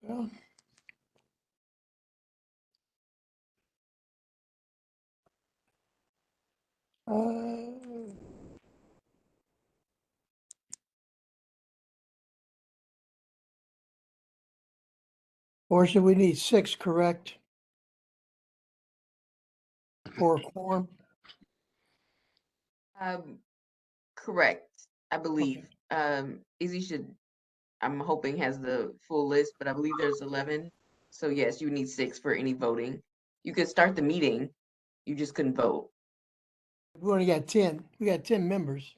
Well, or should we need 6, correct? For a quorum? Correct, I believe. Izzy should, I'm hoping, has the full list, but I believe there's 11. So yes, you need 6 for any voting. You could start the meeting, you just couldn't vote. We only got 10. We got 10 members.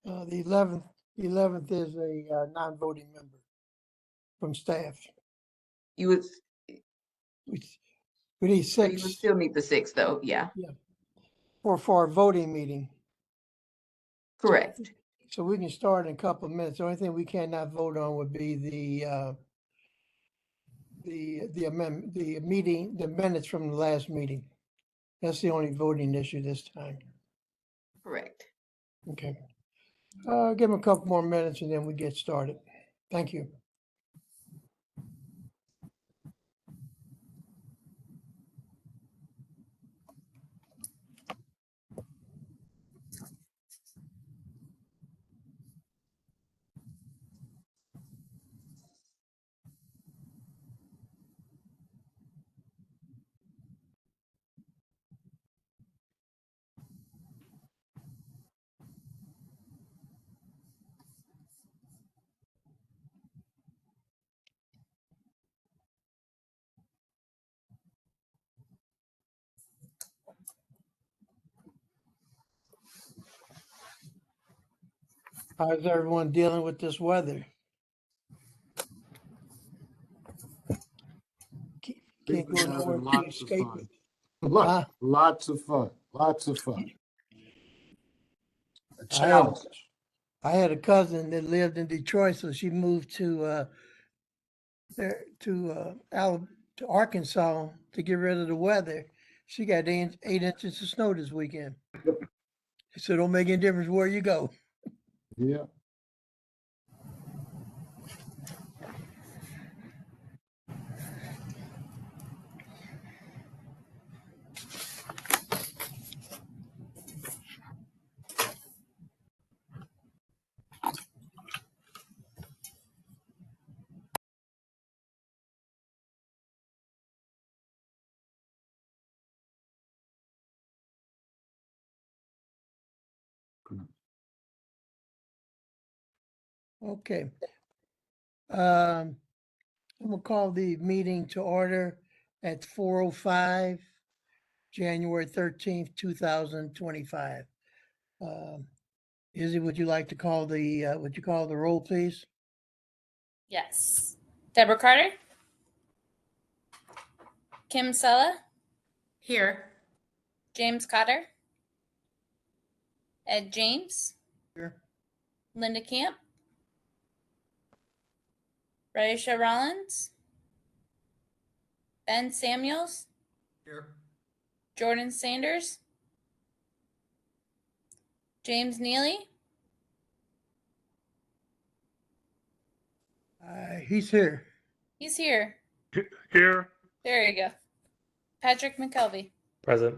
The 11th is a non-voting member from staff. You would, We, we need so you would 6 still need the 6 though, yeah, for our voting meeting. correct. So we can start in a couple of minutes. The only thing we cannot vote on would be the amendment, the meeting, the minutes from the last meeting. That's the only voting issue this time. Correct. Okay. Give them a couple more minutes and then we get started. Thank you. How's everyone dealing with this weather? Can't go nowhere to escape it. Huh? Lots of fun. Lots of fun. A I had a cousin that lived in Detroit, so she moved to to Arkansas to get rid of the weather. She got 8 inches of snow this weekend. So don't make any difference where you go. Yeah. Okay. I'm gonna call the meeting to order at 4:05, January 13th, 2025. Izzy, would you like to call would you call the roll, please? Yes. Deborah Carter? Kim Sella? Here. James Cotter? Ed James? Here. Linda Camp? Raisha Rollins? Ben Samuels? Here. Jordan Sanders? James Neely? He's here. He's here. Here. There you go. Patrick McKelvey? Present.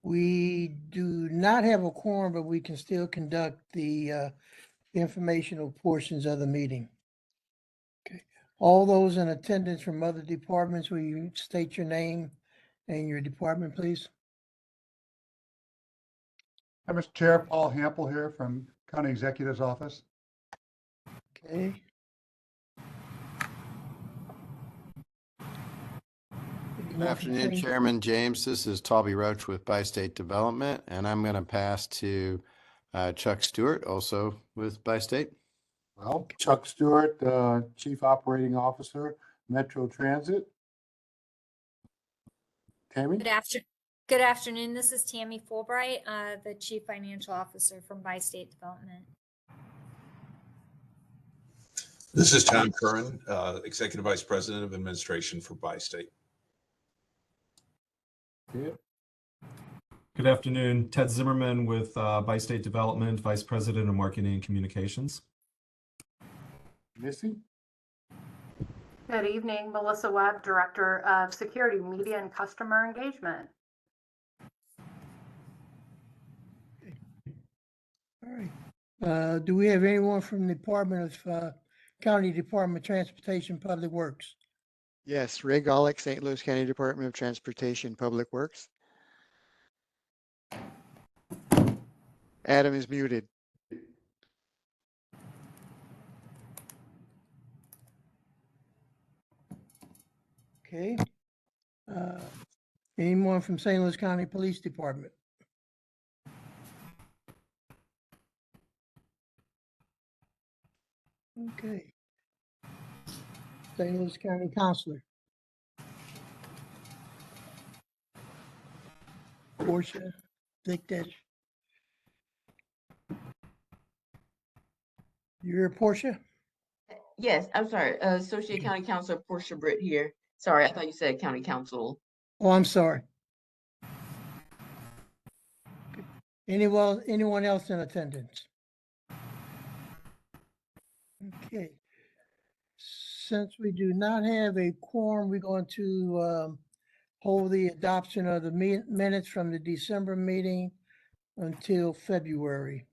We do not have a quorum, but we can still conduct the informational portions of the meeting. Okay. All those in attendance from other departments, will you state your name and your department, please? Hi, Mr. Chair, Paul Hample here from County Executive's Office. Okay. Good afternoon, Chairman James. This is Talby Roach with Bi-State Development, and I'm going to pass to Chuck Stewart, also with Bi-State. Well, Chuck Stewart, Chief Operating Officer, Metro Transit. Tammy? Good afternoon. This is Tammy Fulbright, the Chief Financial Officer from Bi-State Development. This is Tom Curran, Executive Vice President of Administration for Bi-State. Yeah. Good afternoon. Ted Zimmerman with Bi-State Development, Vice President of Marketing and Communications. Missy? Good evening, Melissa Webb, Director of Security, Media, and Customer Engagement. All right. Do we have anyone from the Department of County Department of Transportation Public Works? Yes, Ray Golick, St. Louis County Department of Transportation Public Works. Adam is muted. Okay. Anyone from St. Louis County Police Department? Okay. St. Louis County Counselor. Portia, think that. You're Portia? Yes, I'm sorry, Associate County Counselor Portia Britt here. Sorry, I thought you said County Council. Oh, I'm sorry. Anyone else in attendance? Okay. Since we do not have a quorum, we're going to hold the adoption of the minutes from the December meeting until February.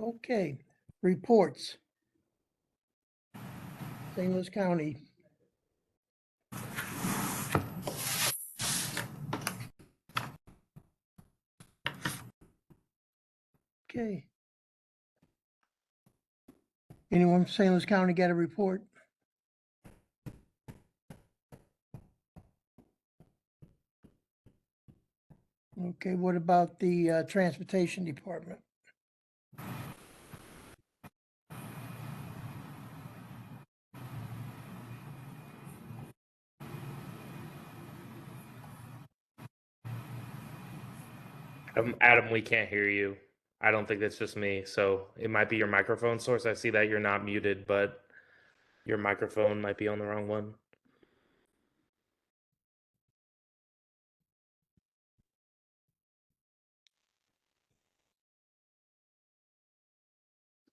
Okay, reports. St. Louis County. Okay. Anyone from St. Louis County got a report? Okay, what about the Transportation Department? Adam, we can't hear you. I don't think that's just me. So it might be your microphone source. I see that you're not muted, but your microphone might be on the wrong one.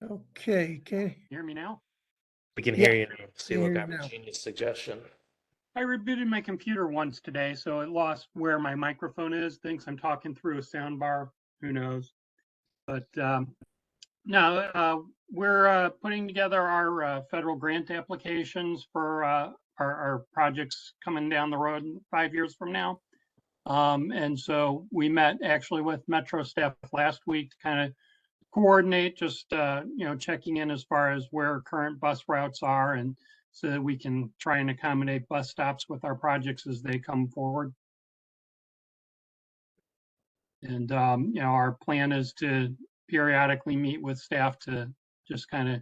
Okay, Hear me now? We can Yeah, hear you now. See, can look, hear I have you a now. genius suggestion. I rebooted my computer once today, so it lost where my microphone is. Thinks I'm talking through a sound bar. Who knows? But no, we're putting together our federal grant applications for our projects coming down the road 5 years from now. And so we met actually with Metro staff last week to kind of coordinate, just checking in as far as where current bus routes are, and so that we can try and accommodate bus stops with our projects as they come forward. And our plan is to periodically meet with staff to just kind of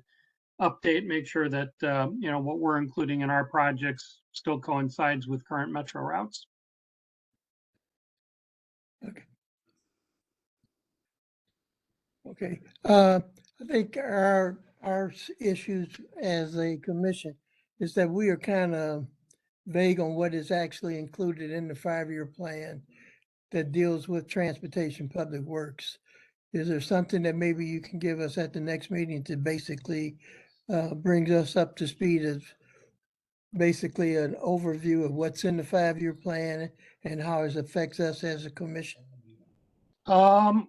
update, make sure that what we're including in our projects still coincides with current Metro routes. Okay. I think our issues as a commission is that we are kind of vague on what is actually included in the 5-year plan that deals with transportation public works. Is there something that maybe you can give us at the next meeting to basically brings us up to speed of basically an overview of what's in the 5-year plan and how it affects us as a commission? Yeah,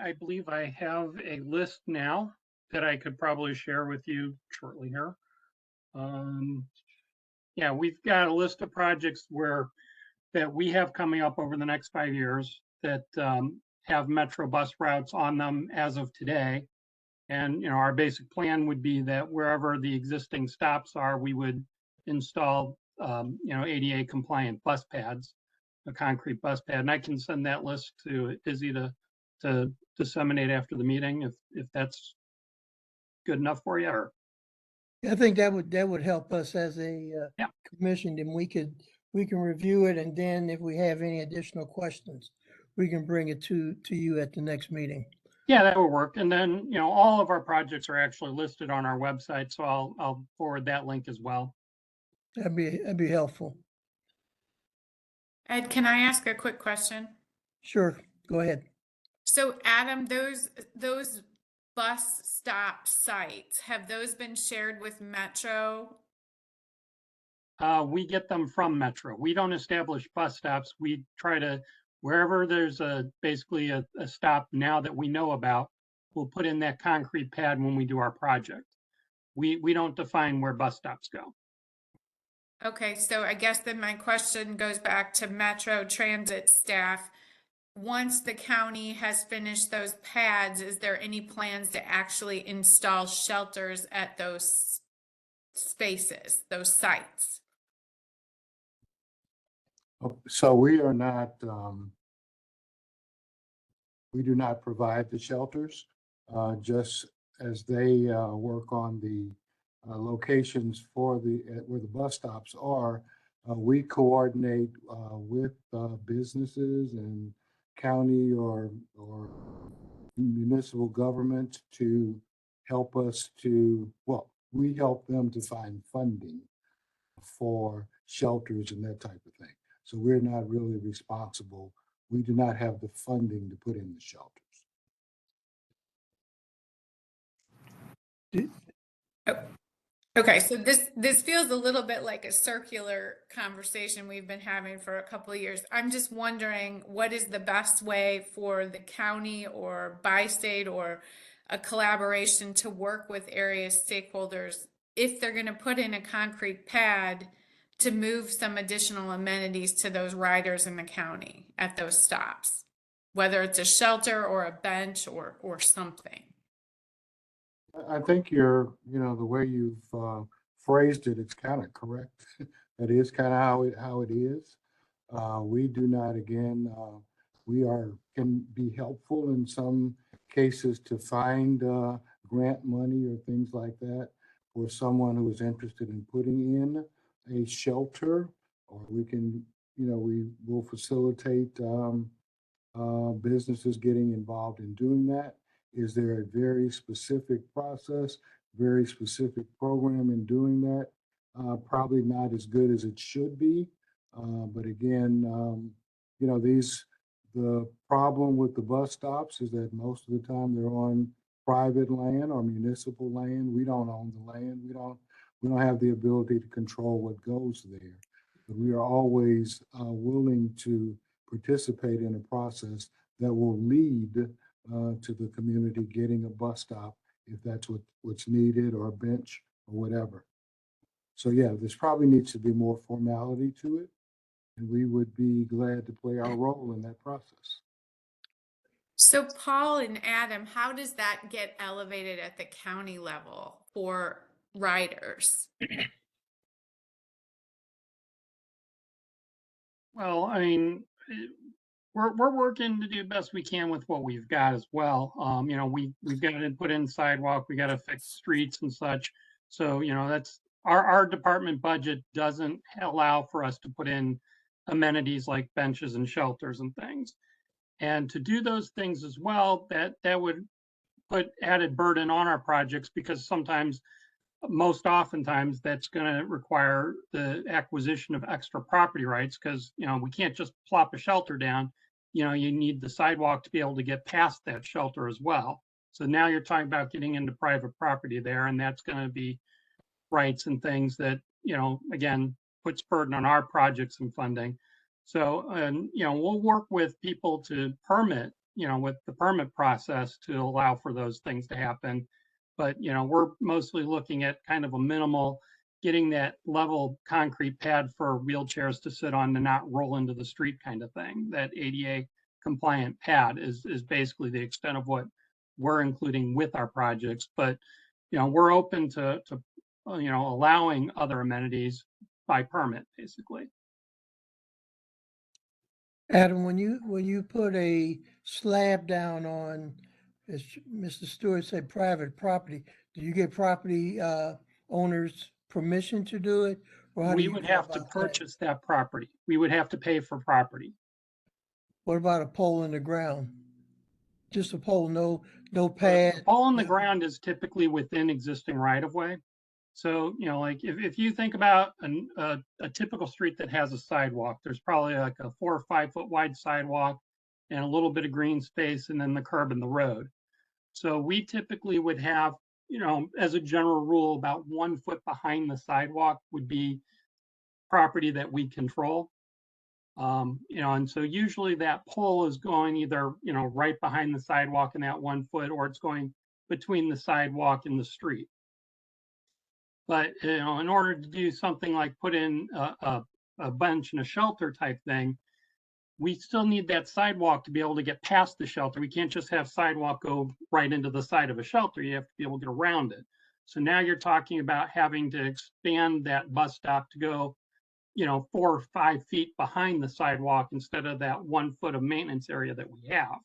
I believe I have a list now that I could probably share with you shortly here. Yeah, we've got a list of projects that we have coming up over the next 5 years that have Metro bus routes on them as of today. And our basic plan would be that wherever the existing stops are, we would install ADA compliant bus pads, a concrete bus pad. And I can send that list to Izzy to disseminate after the meeting if that's good enough for you. Or I think that would help us as a commission, then we can review it, and then if we have any additional questions, we can bring it to you at the next meeting. Yeah, that would work. And then, you know, all of our projects are actually listed on our website, so I'll forward that link as well. That'd be helpful. Ed, can I ask a quick question? Sure, go ahead. So Adam, those bus stop sites, have those been shared with Metro? We get them from Metro. We don't establish bus stops. We try to, wherever there's basically a stop now that we know about, we'll put in that concrete pad when we do our project. We don't define where bus stops go. Okay, so I guess then my question goes back to Metro Transit staff. Once the county has finished those pads, is there any plans to actually install shelters at those spaces, those sites? So we are not, we do not provide the shelters, just as they work on the locations for the, where the bus stops are. We coordinate with businesses and county or municipal government to help us to, well, we help them to find funding for shelters and that type of thing. So we're not really responsible. We do not have the funding to put in the shelters. Okay, so this feels a little bit like a circular conversation we've been having for a couple of years. I'm just wondering, what is the best way for the county or bi-state or a collaboration to work with area stakeholders if they're going to put in a concrete pad to move some additional amenities to those riders in the county at those stops, whether it's a shelter or a bench or something? I think you're, you know, the way you've phrased it, it's kind of correct. That is kind of how it is. We do not, again, we can be helpful in some cases to find grant money or things like that for someone who is interested in putting in a shelter, or we can, you know, we will facilitate businesses getting involved in doing that. Is there a very specific process, very specific program in doing that? Probably not as good as it should be. But again, you know, the problem with the bus stops is that most of the time they're on private land or municipal land. We don't own the land. We don't have the ability to control what goes there. But we are always willing to participate in a process that will lead to the community getting a bus stop if that's what's needed, or a bench or whatever. So yeah, there's probably needs to be more formality to it, and we would be glad to play our role in that process. So Paul and Adam, how does that get elevated at the county level for riders? Well, I mean, we're working to do the best we can with what we've got as well. You know, we've got to put in sidewalk, we got to fix streets and such. So, you know, that's our department budget doesn't allow for us to put in amenities like benches and shelters and things. And to do those things as well, that would put added burden on our projects, because sometimes, most oftentimes, that's going to require the acquisition of extra property rights, because, you know, we can't just plop a shelter down. You know, you need the sidewalk to be able to get past that shelter as well. So now you're talking about getting into private property there, and that's going to be rights and things that, you know, again, puts burden on our projects and funding. So, you know, we'll work with people to permit, you know, with the permit process to allow for those things to happen. But, you know, we're mostly looking at kind of a minimal, getting that level concrete pad for wheelchairs to sit on to not roll into the street kind of thing. That ADA compliant pad is basically the extent of what we're including with our projects. But, you know, we're open to you know, allowing other amenities by permit, basically. Adam, when you put a slab down on, as Mr. Stewart said, private property, do you get property owners permission to do it? Or how do We you would go have to about that? purchase that property. We would have to pay for property. What about a pole in the ground? Just a pole, no The pad? pole on the no- ground is typically within existing right of way. So, you know, like if you think about a typical street that has a sidewalk, there's probably like a 4 or 5 foot wide sidewalk and a little bit of green space and then the curb and the road. So we typically would have, you know, as a general rule, about 1 foot behind the sidewalk would be property that we control. You know, and so usually that pole is going either, you know, right behind the sidewalk in that 1 foot, or it's going between the sidewalk and the street. But, you know, in order to do something like put in a bench and a shelter type thing, we still need that sidewalk to be able to get past the shelter. We can't just have sidewalk go right into the side of a shelter. You have to be able to get around it. So now you're talking about having to expand that bus stop to go, you know, 4 or 5 feet behind the sidewalk instead of that 1 foot of maintenance area that we have.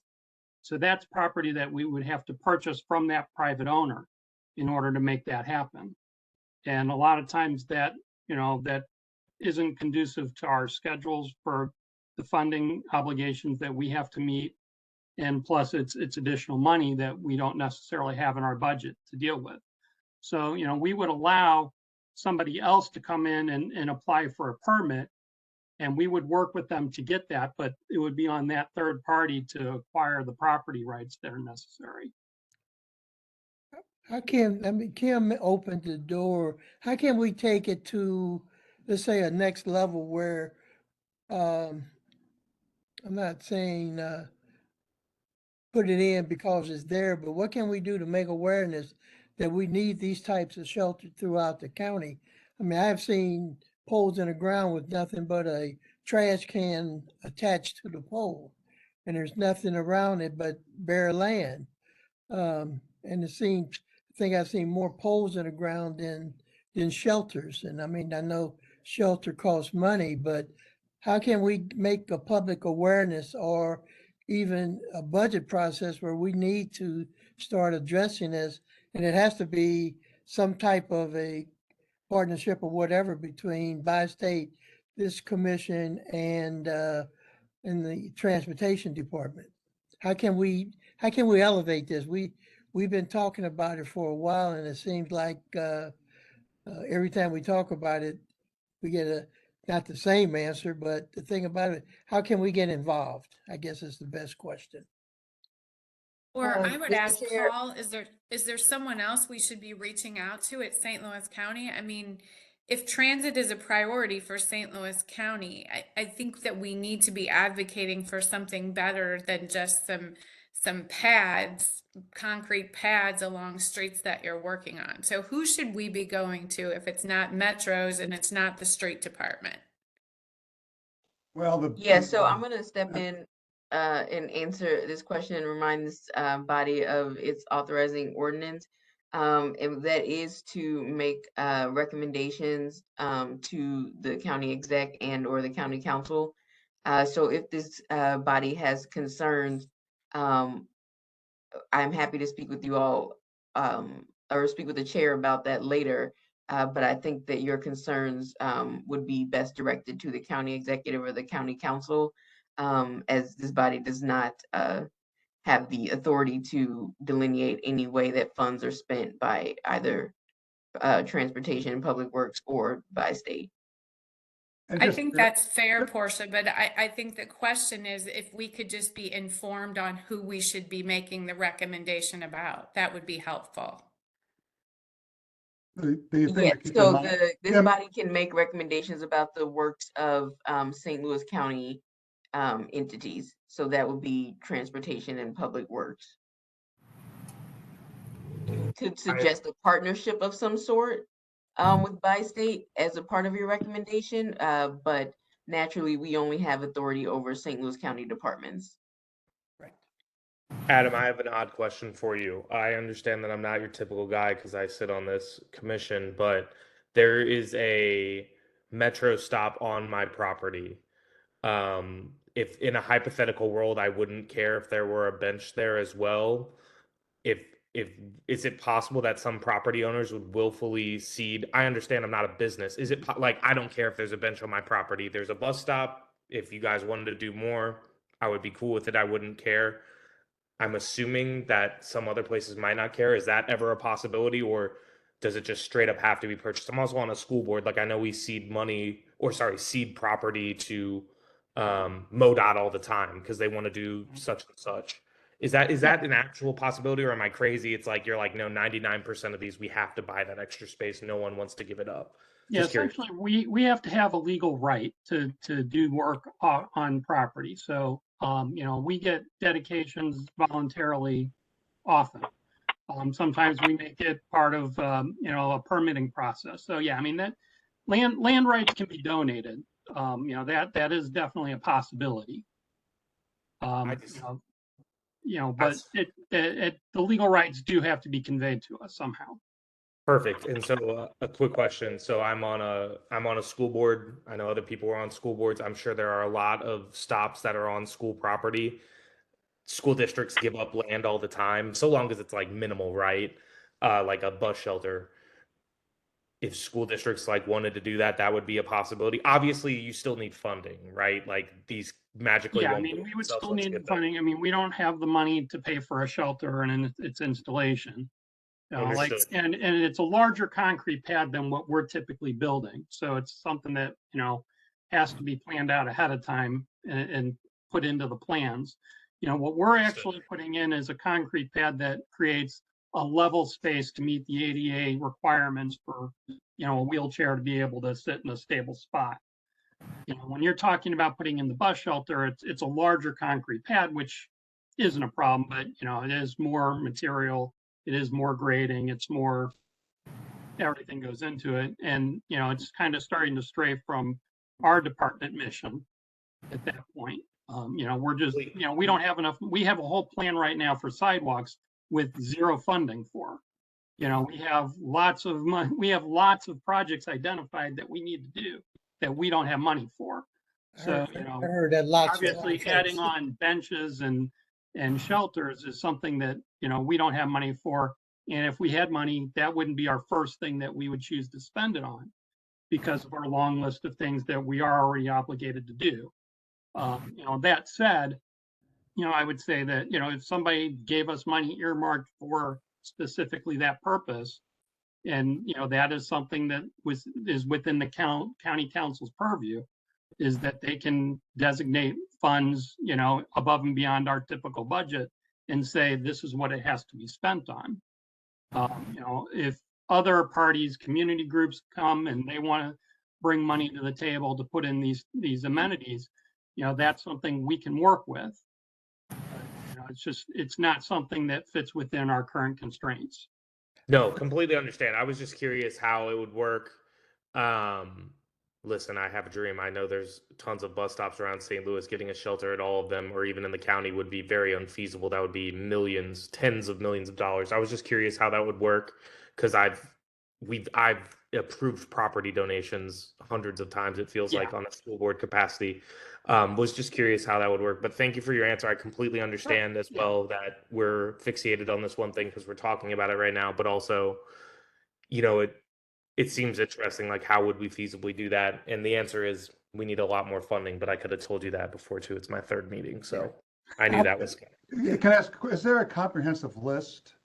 So that's property that we would have to purchase from that private owner in order to make that happen. And a lot of times that, you know, that isn't conducive to our schedules for the funding obligations that we have to meet. And plus it's additional money that we don't necessarily have in our budget to deal with. So, you know, we would allow somebody else to come in and apply for a permit, and we would work with them to get that, but it would be on that third party to acquire the property rights that are necessary. How can, I mean, Kim opened the door, how can we take it to, let's say, a next level where, I'm not saying, put it in because it's there, but what can we do to make awareness that we need these types of shelter throughout the county? I mean, I've seen poles in the ground with nothing but a trash can attached to the pole, and there's nothing around it but bare land. And I think I've seen more poles in the ground than shelters. And I mean, I know shelter costs money, but how can we make a public awareness or even a budget process where we need to start addressing this? And it has to be some type of a partnership or whatever between bi-state, this commission, and the transportation department. How can we elevate this? We've been talking about it for a while, and it seems like every time we talk about it, we get not the same answer, but the thing about it, how can we get involved? I guess is the best question. Or I would Mr. ask Chair. Paul, is there someone else we should be reaching out to at St. Louis County? I mean, if transit is a priority for St. Louis County, I think that we need to be advocating for something better than just some pads, concrete pads along streets that you're working on. So who should we be going to if it's not metros and it's not the street department? Well, Yeah, so I'm gonna step in and answer this question and remind this body of its authorizing ordinance. And that is to make recommendations to the county exec and or the county council. So if this body has concerns, I'm happy to speak with you all or speak with the chair about that later. But I think that your concerns would be best directed to the county executive or the county council, as this body does not have the authority to delineate any way that funds are spent by either transportation, public works, or by state. I think that's fair, Portia, but I think the question is if we could just be informed on who we should be making the recommendation about, that would be helpful. Yeah, so this body can make recommendations about the works of St. Louis County entities. So that would be transportation and public works. Could suggest a partnership of some sort with bi-state as a part of your recommendation, but naturally we only have authority over St. Louis County departments. Adam, I have an odd question for you. I understand that I'm not your typical guy because I sit on this commission, but there is a metro stop on my property. If in a hypothetical world, I wouldn't care if there were a bench there as well. If is it possible that some property owners would willfully cede? I understand I'm not a business. Is it like I don't care if there's a bench on my property? There's a bus stop. If you guys wanted to do more, I would be cool with it. I wouldn't care. I'm assuming that some other places might not care. Is that ever a possibility, or does it just straight up have to be purchased? I'm also on a school board. Like I know we seed money, or sorry, seed property to MoDOT all the time because they want to do such and such. Is that an actual possibility, or am I crazy? It's like you're like, no, 99% of these we have to buy that extra space. No one wants to give it up. Yeah, Just curious. essentially, we have to have a legal right to do work on property. So, you know, we get dedications voluntarily often. Sometimes we make it part of, you know, a permitting process. So yeah, I mean, that land rights can be donated. You know, that is definitely a possibility. But the legal rights do have to be conveyed to us somehow. Perfect. And so a quick question. So I'm on a school board. I know other people are on school boards. I'm sure there are a lot of stops that are on school property. School districts give up land all the time, so long as it's like minimal, right? Like a bus shelter. If school districts like wanted to do that, that would be a possibility. Obviously, you still need funding, right? Like these magically Yeah, I won't mean, do we would themselves still once you need get them. funding. I mean, we don't have the money to pay for a shelter and its installation. Understood. And it's a larger concrete pad than what we're typically building. So it's something that, you know, has to be planned out ahead of time and put into the plans. You know, what we're actually putting in is a concrete pad that creates a level space to meet the ADA requirements for, you know, a wheelchair to be able to sit in a stable spot. You know, when you're talking about putting in the bus shelter, it's a larger concrete pad, which isn't a problem, but you know, it is more material, it is more grading, it's more, everything goes into it. And, you know, it's kind of starting to stray from our department mission at that point. You know, we're just, you know, we don't have enough, we have a whole plan right now for sidewalks with zero funding for. You know, we have lots of money, we have lots of projects identified that we need to do that we don't have money for. So, you know, I heard that lots of obviously adding on benches and shelters is something that, you know, we don't have money for. And if we had money, that wouldn't be our first thing that we would choose to spend it on because of our long list of things that we are already obligated to do. You know, that said, you know, I would say that, you know, if somebody gave us money earmarked for specifically that purpose, and, you know, that is something that is within the county council's purview, is that they can designate funds, you know, above and beyond our typical budget and say, this is what it has to be spent on. You know, if other parties, community groups come and they want to bring money to the table to put in these amenities, you know, that's something we can work with. You know, it's not something that fits within our current constraints. No, completely understand. I was just curious how it would work. Listen, I have a dream. I know there's tons of bus stops around St. Louis. Getting a shelter at all of them, or even in the county, would be very unfeasible. That would be millions, tens of millions of dollars. I was just curious how that would work because I've approved property donations hundreds of times. It feels like on a school board capacity. Was just curious how that would work. But thank you for your answer. I completely understand as well that we're fixated on this one thing because we're talking about it right now. But also, you know, it seems interesting, like how would we feasibly do that? And the answer is we need a lot more funding, but I could have told you that before too. It's my third meeting, so I knew that was coming. Can I ask, is there a comprehensive list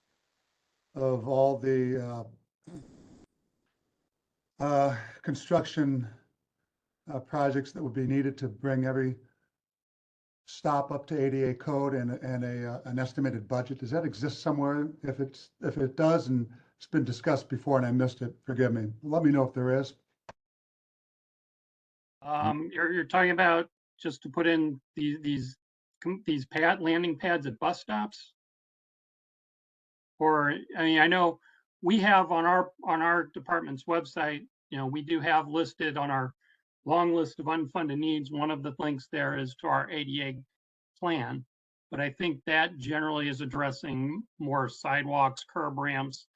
of all the construction projects that would be needed to bring every stop up to ADA code and an estimated budget? Does that exist somewhere? If it does, and it's been discussed before and I missed it, forgive me. Let me know if there is. You're talking about just to put in these landing pads at bus stops? Or, I mean, I know we have on our department's website, you know, we do have listed on our long list of unfunded needs. One of the links there is to our ADA plan, but I think that generally is addressing more sidewalks, curb ramps,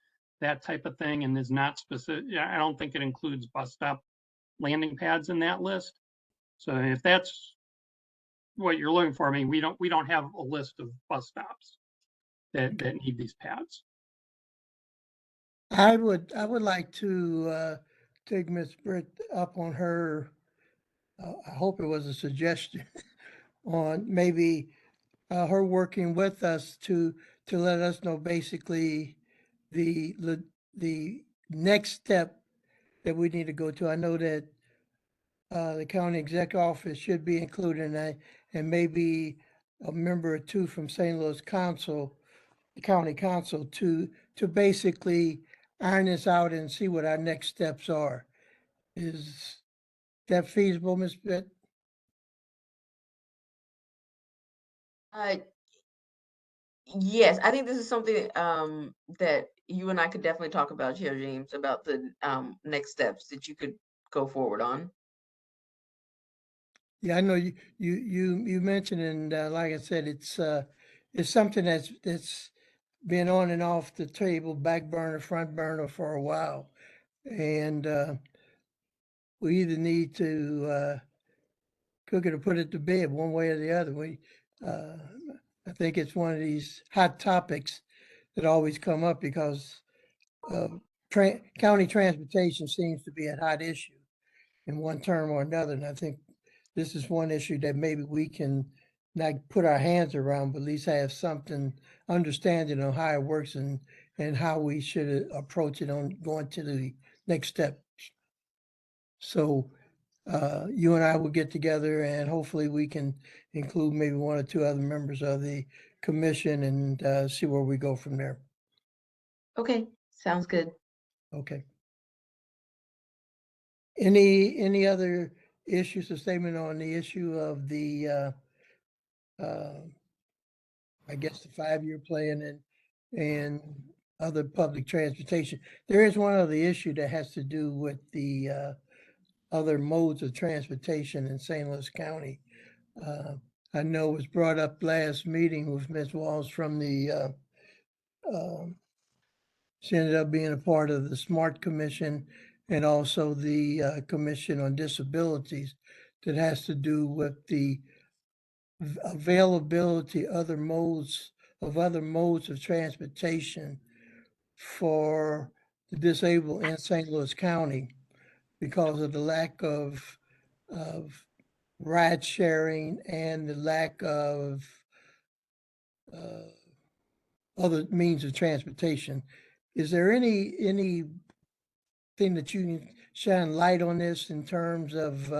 that type of thing, and is not specific. I don't think it includes bus stop landing pads in that list. So if that's what you're looking for, I mean, we don't have a list of bus stops that need these pads. I would like to take Ms. Britt up on her, I hope it was a suggestion, on maybe her working with us to let us know basically the next step that we need to go to. I know that the county exec office should be included in that, and maybe a member or two from St. Louis Council, the county council, to basically iron this out and see what our next steps are. Is that feasible, Ms. Pitt? Uh, yes, I think this is something that you and I could definitely talk about here, James, about the next steps that you could go forward on. Yeah, I know you mentioned, and like I said, it's something that's been on and off the table, back burner, front burner for a while, and we either need to cook it or put it to bed, one way or the other. Uh, I think it's one of these hot topics that always come up because county transportation seems to be a hot issue in one term or another, and I think this is one issue that maybe we can not put our hands around, but at least have something understanding on how it works and how we should approach it on going to the next step. So you and I will get together and hopefully we can include maybe one or two other members of the commission and see where we go from there. Okay, sounds good. Okay. Any other issues or statement on the issue of the I guess the 5-year plan and other public transportation? There is one other issue that has to do with the other modes of transportation in St. Louis County. I know it was brought up last meeting with Ms. Walls from the she ended up being a part of the SMART Commission and also the Commission on Disabilities that has to do with the availability other modes of transportation for the disabled in St. Louis County because of the lack of ride sharing and the lack of other means of transportation. Is there anything that you can shine light on this in terms of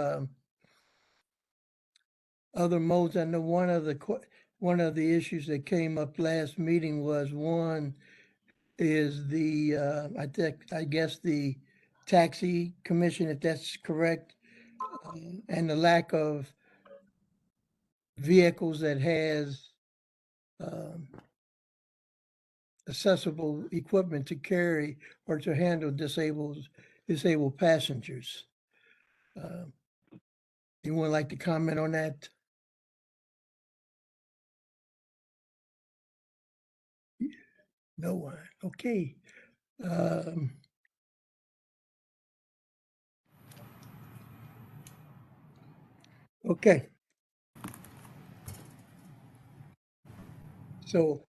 other modes? I know one of the issues that came up last meeting was one is the I guess the taxi commission, if that's correct, and the lack of vehicles that has accessible equipment to carry or to handle disabled passengers. Anyone like to comment on that? No one. Okay. Okay. So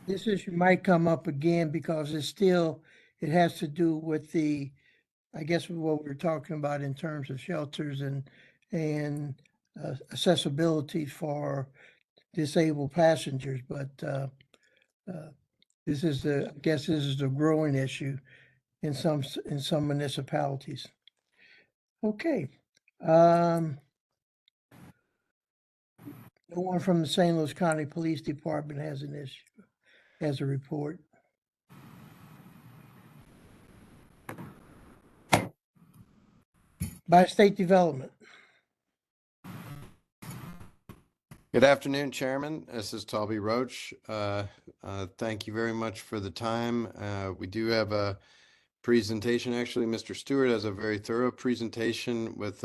this issue might come up again because it has to do with I guess what we're talking about in terms of shelters and accessibility for disabled passengers. But this is I guess this is the growing issue in some municipalities. Okay. No one from the St. Louis County Police Department has an issue, has a report. By state development. Good afternoon, Chairman. This is Toby Roach. Thank you very much for the time. We do have a presentation. Actually, Mr. Stewart has a very thorough presentation with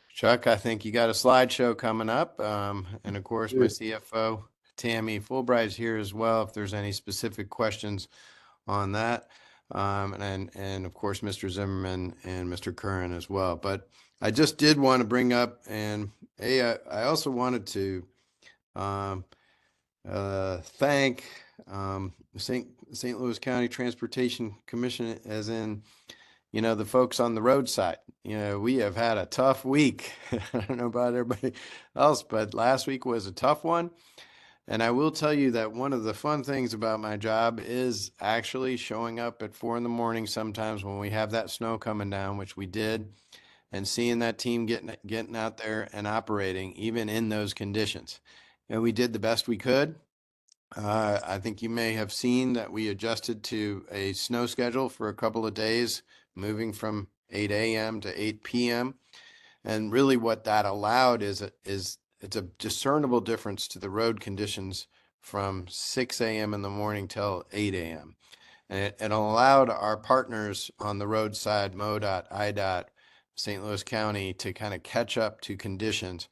Chuck. I think you got a slideshow coming up. And of course, my CFO, Tammy Fulbright, is here as well if there's any specific questions on that. And of course, Mr. Zimmerman and Mr. Curran as well. But I just did want to bring up, and I also wanted to thank St. Louis County Transportation Commission, as in, the folks on the roadside. We have had a tough week. I don't know about everybody else, but last week was a tough one. And I will tell you that one of the fun things about my job is actually showing up at 4 a.m. sometimes when we have that snow coming down, which we did, and seeing that team getting out there and operating even in those conditions. And we did the best we could. I think you may have seen that we adjusted to a snow schedule for a couple of days, moving from 8 a.m. to 8 p.m. And really what that allowed is it's a discernible difference to the road conditions from 6 a.m. in the morning till 8 a.m. And it allowed our partners on the roadside, MoDOT, IDOT, St. Louis County, to kind of catch up to conditions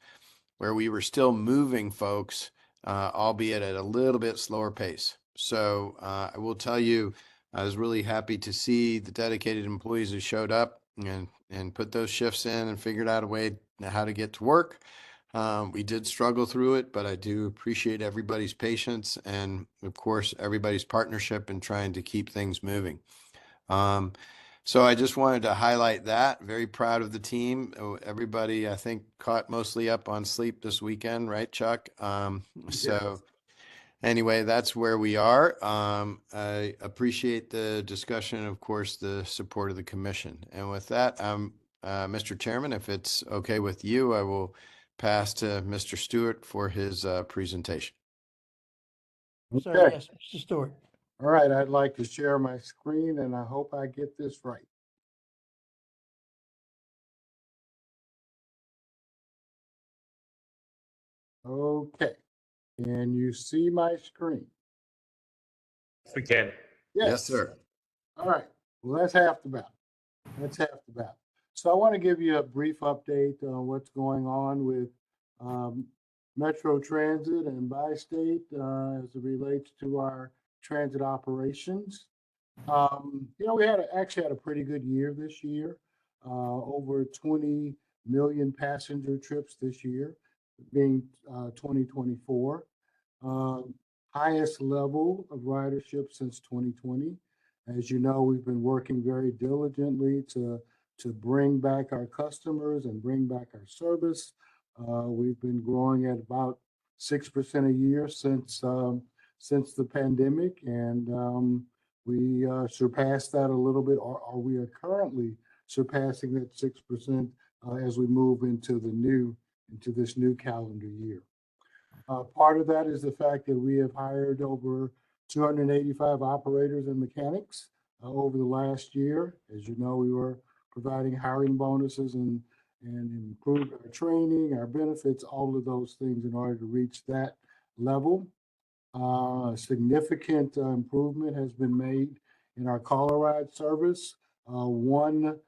where we were still moving folks, albeit at a little bit slower pace. So I will tell you, I was really happy to see the dedicated employees who showed up and put those shifts in and figured out a way how to get to work. We did struggle through it, but I do appreciate everybody's patience and, of course, everybody's partnership in trying to keep things moving. So I just wanted to highlight that. Very proud of the team. Everybody, I think, caught mostly up on sleep this weekend, right, Chuck? So anyway, that's where we are. I appreciate the discussion, of course, the support of the commission. And with that, Mr. Chairman, if it's okay with you, I will pass to Mr. Stewart for his presentation. Sir, Okay. yes, Mr. Stewart. All right, I'd like to share my screen and I hope I get this right. Okay, can you see my screen? We can. Yes, sir. All right, well, that's half the battle. That's half the battle. So I want to give you a brief update on what's going on with Metro Transit and Bi-State as it relates to our transit operations. We actually had a pretty good year this year, over 20 million passenger trips this year, being 2024. Highest level of ridership since 2020. As you know, we've been working very diligently to bring back our customers and bring back our service. We've been growing at about 6% a year since the pandemic, and we surpassed that a little bit, or we are currently surpassing that 6% as we move into this new calendar year. Part of that is the fact that we have hired over 285 operators and mechanics over the last year. As you know, we were providing hiring bonuses and improved our training, our benefits, all of those things in order to reach that level. Significant improvement has been made in our caller ride service. One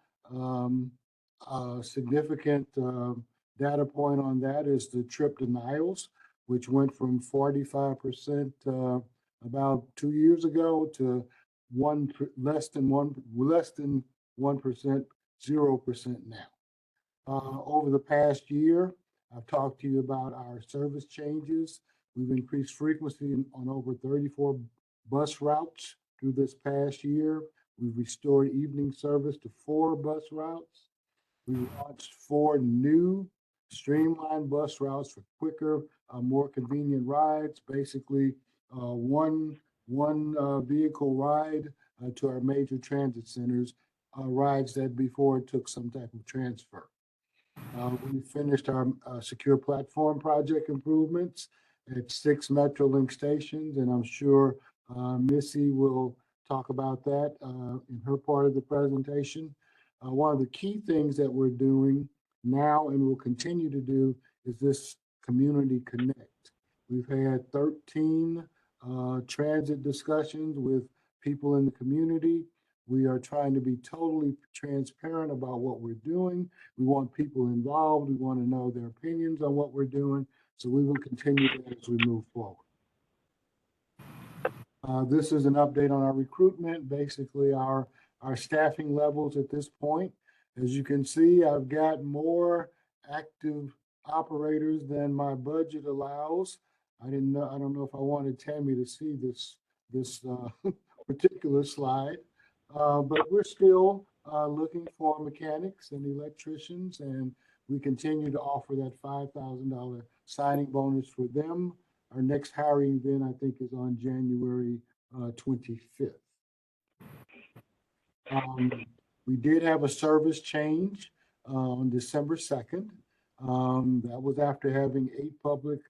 significant data point on that is the trip denials, which went from 45% about 2 years ago to less than 1%, 0% now. Over the past year, I've talked to you about our service changes. We've increased frequency on over 34 bus routes through this past year. We've restored evening service to 4 bus routes. We launched 4 new streamlined bus routes for quicker, more convenient rides. Basically, one vehicle ride to our major transit centers, rides that before took some type of transfer. We finished our secure platform project improvements at 6 Metrolink stations, and I'm sure Missy will talk about that in her part of the presentation. One of the key things that we're doing now and will continue to do is this Community Connect. We've had 13 transit discussions with people in the community. We are trying to be totally transparent about what we're doing. We want people involved. We want to know their opinions on what we're doing. So we will continue that as we move forward. This is an update on our recruitment, basically our staffing levels at this point. As you can see, I've got more active operators than my budget allows. I don't know if I wanted Tammy to see this particular slide, but we're still looking for mechanics and electricians, and we continue to offer that $5,000 signing bonus for them. Our next hiring event, I think, is on January 25th. We did have a service change on December 2nd. That was after having 8 public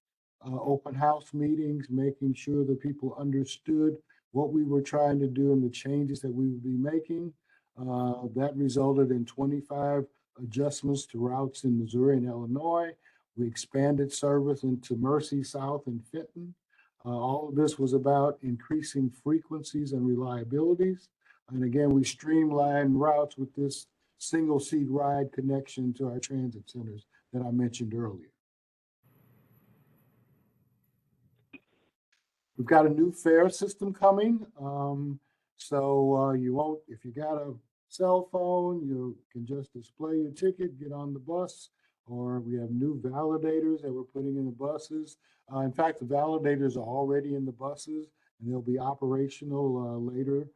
open house meetings, making sure that people understood what we were trying to do and the changes that we would be making. That resulted in 25 adjustments to routes in Missouri and Illinois. We expanded service into Mercy South and Fenton. All of this was about increasing frequencies and reliabilities. And again, we streamlined routes with this single seat ride connection to our transit centers that I mentioned earlier. We've got a new fare system coming. So you won't, if you got a cell phone, you can just display your ticket, get on the bus, or we have new validators that we're putting in the buses. In fact, the validators are already in the buses and they'll be operational later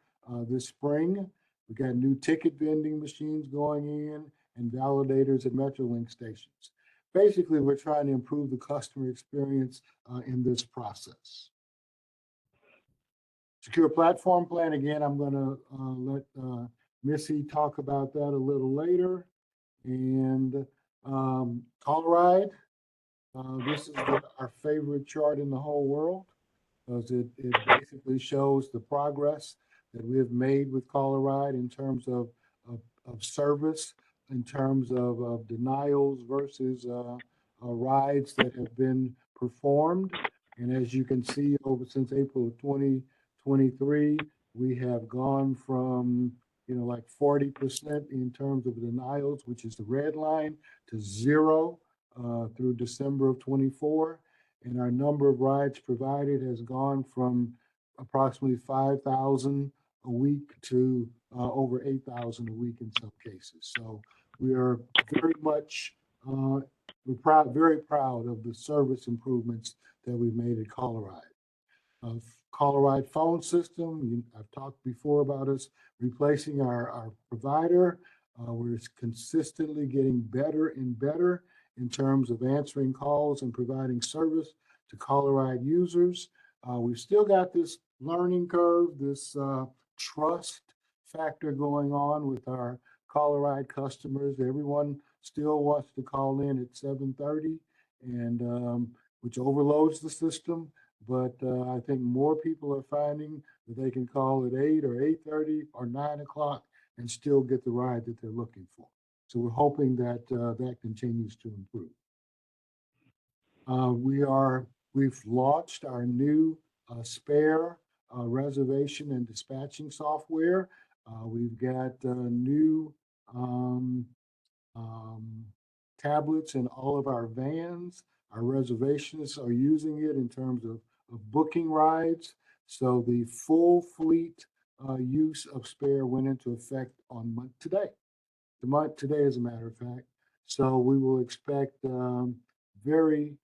this spring. We've got new ticket vending machines going in and validators at Metrolink stations. Basically, we're trying to improve the customer experience in this process. Secure platform plan, again, I'm going to let Missy talk about that a little later. And Coloride, this is our favorite chart in the whole world, because it basically shows the progress that we have made with Coloride in terms of service, in terms of denials versus rides that have been performed. And as you can see, since April of 2023, we have gone from like 40% in terms of denials, which is the red line, to 0 through December of 24. And our number of rides provided has gone from approximately 5,000 a week to over 8,000 a week in some cases. So we are very much, very proud of the service improvements that we've made at Coloride. Coloride phone system, I've talked before about us replacing our provider. We're consistently getting better and better in terms of answering calls and providing service to Coloride users. We've still got this learning curve, this trust factor going on with our Coloride customers. Everyone still wants to call in at 7:30, and which overloads the system. But I think more people are finding that they can call at 8 or 8:30 or 9 o'clock and still get the ride that they're looking for. So we're hoping that that continues to improve. We've launched our new spare reservation and dispatching software. We've got new tablets in all of our vans. Our reservationists are using it in terms of booking rides. So the full fleet use of spare went into effect on today. Today, as a matter of fact. So we will expect very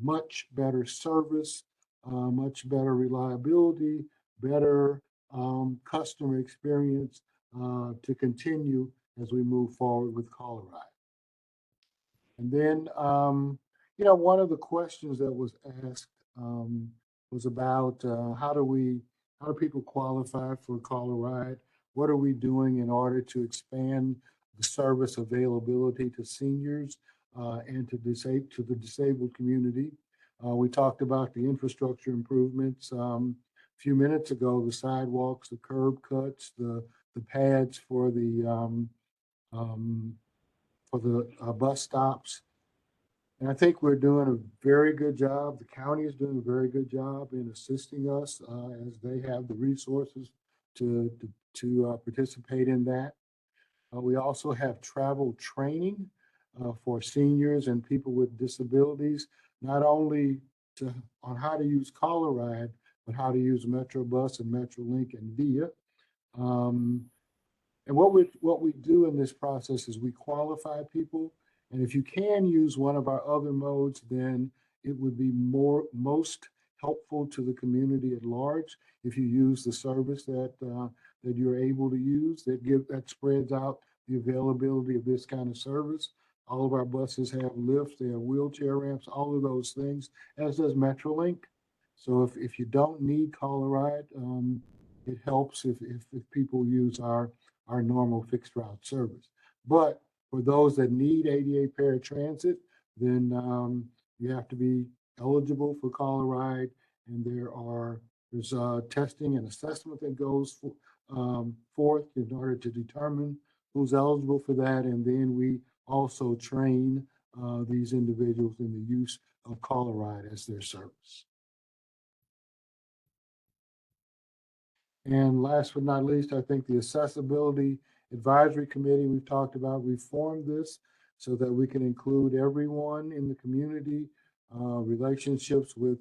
much better service, much better reliability, better customer experience to continue as we move forward with Coloride. And then, one of the questions that was asked was about how do people qualify for Coloride? What are we doing in order to expand the service availability to seniors and to the disabled community? We talked about the infrastructure improvements a few minutes ago, the sidewalks, the curb cuts, the pads for the bus stops. And I think we're doing a very good job. The county is doing a very good job in assisting us as they have the resources to participate in that. We also have travel training for seniors and people with disabilities, not only on how to use Coloride, but how to use Metrobus and Metrolink and Via. And what we do in this process is we qualify people. And if you can use one of our other modes, then it would be most helpful to the community at large if you use the service that that you're able to use that spreads out the availability of this kind of service. All of our buses have lifts, they have wheelchair ramps, all of those things, as does Metrolink. So if you don't need Call a Ride, it helps if people use our normal fixed route service. But for those that need ADA paratransit, then you have to be eligible for Call a Ride, and there's testing and assessment that goes forth in order to determine who's eligible for that, and then we also train these individuals in the use of Call a Ride as their service. And last but not least, I think the Accessibility Advisory Committee we've talked about, we formed this so that we can include everyone in the community, relationships with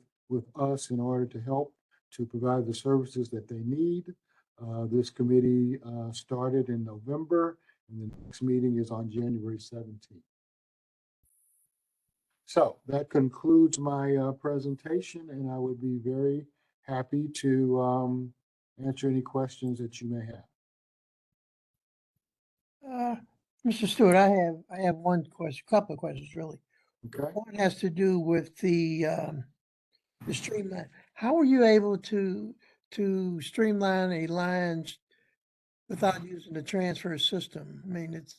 us in order to help to provide the services that they need. This committee started in November, and the next meeting is on January 17th. So that concludes my presentation, and I would be very happy to answer any questions that you may have. Mr. Stewart, I have one question, couple of questions really. Okay. One has to do with the streamline. How were you able to streamline a line without using the transfer system? I mean, it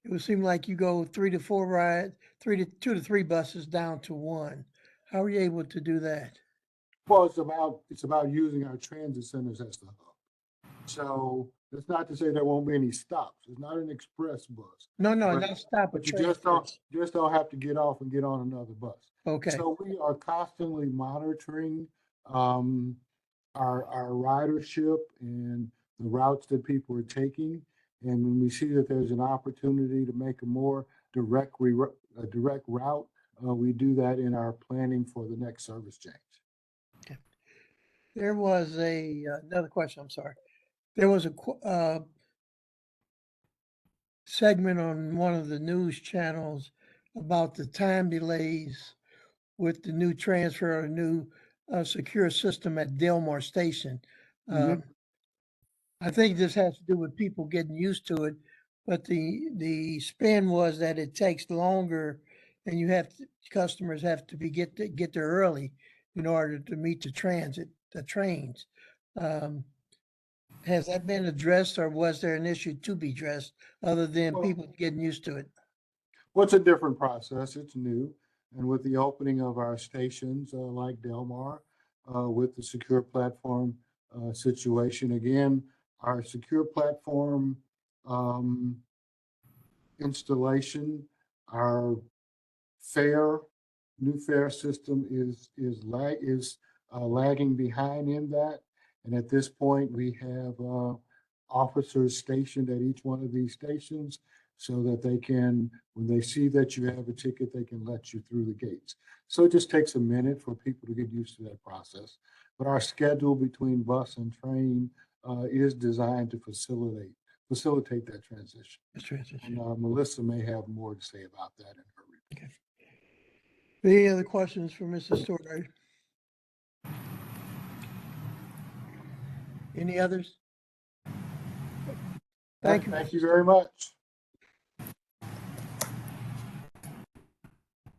would seem like you go 3 to 4 rides, 2 to 3 buses down to 1. How were you able to do that? Well, it's about using our transit centers as the hub. So it's not to say there won't be any stops. It's not an express bus. No, But- not stop. But you just don't have to get off and get on another bus. Okay. So we are constantly monitoring our ridership and the routes that people are taking. And when we see that there's an opportunity to make a more direct route, we do that in our planning for the next service change. Okay. There was another question. I'm sorry. There was a segment on one of the news channels about the time delays with the new transfer or new secure system at Delmar Station. I think this has to do with people getting used to it, but the spin was that it takes longer, and customers have to get there early in order to meet the trains. Has that been addressed, or was there an issue to be addressed other than people getting used to it? Well, it's a different process. It's new. And with the opening of our stations like Delmar, with the secure platform situation, again, our secure platform installation, our new fare system is lagging behind in that. And at this point, we have officers stationed at each one of these stations so that they can, when they see that you have a ticket, they can let you through the gates. So it just takes a minute for people to get used to that process. But our schedule between bus and train is designed to facilitate that transition. And Melissa may have more to say about that in her review. Okay. Any other questions for Mr. Stewart? Any others? Thank you. Thank you very much.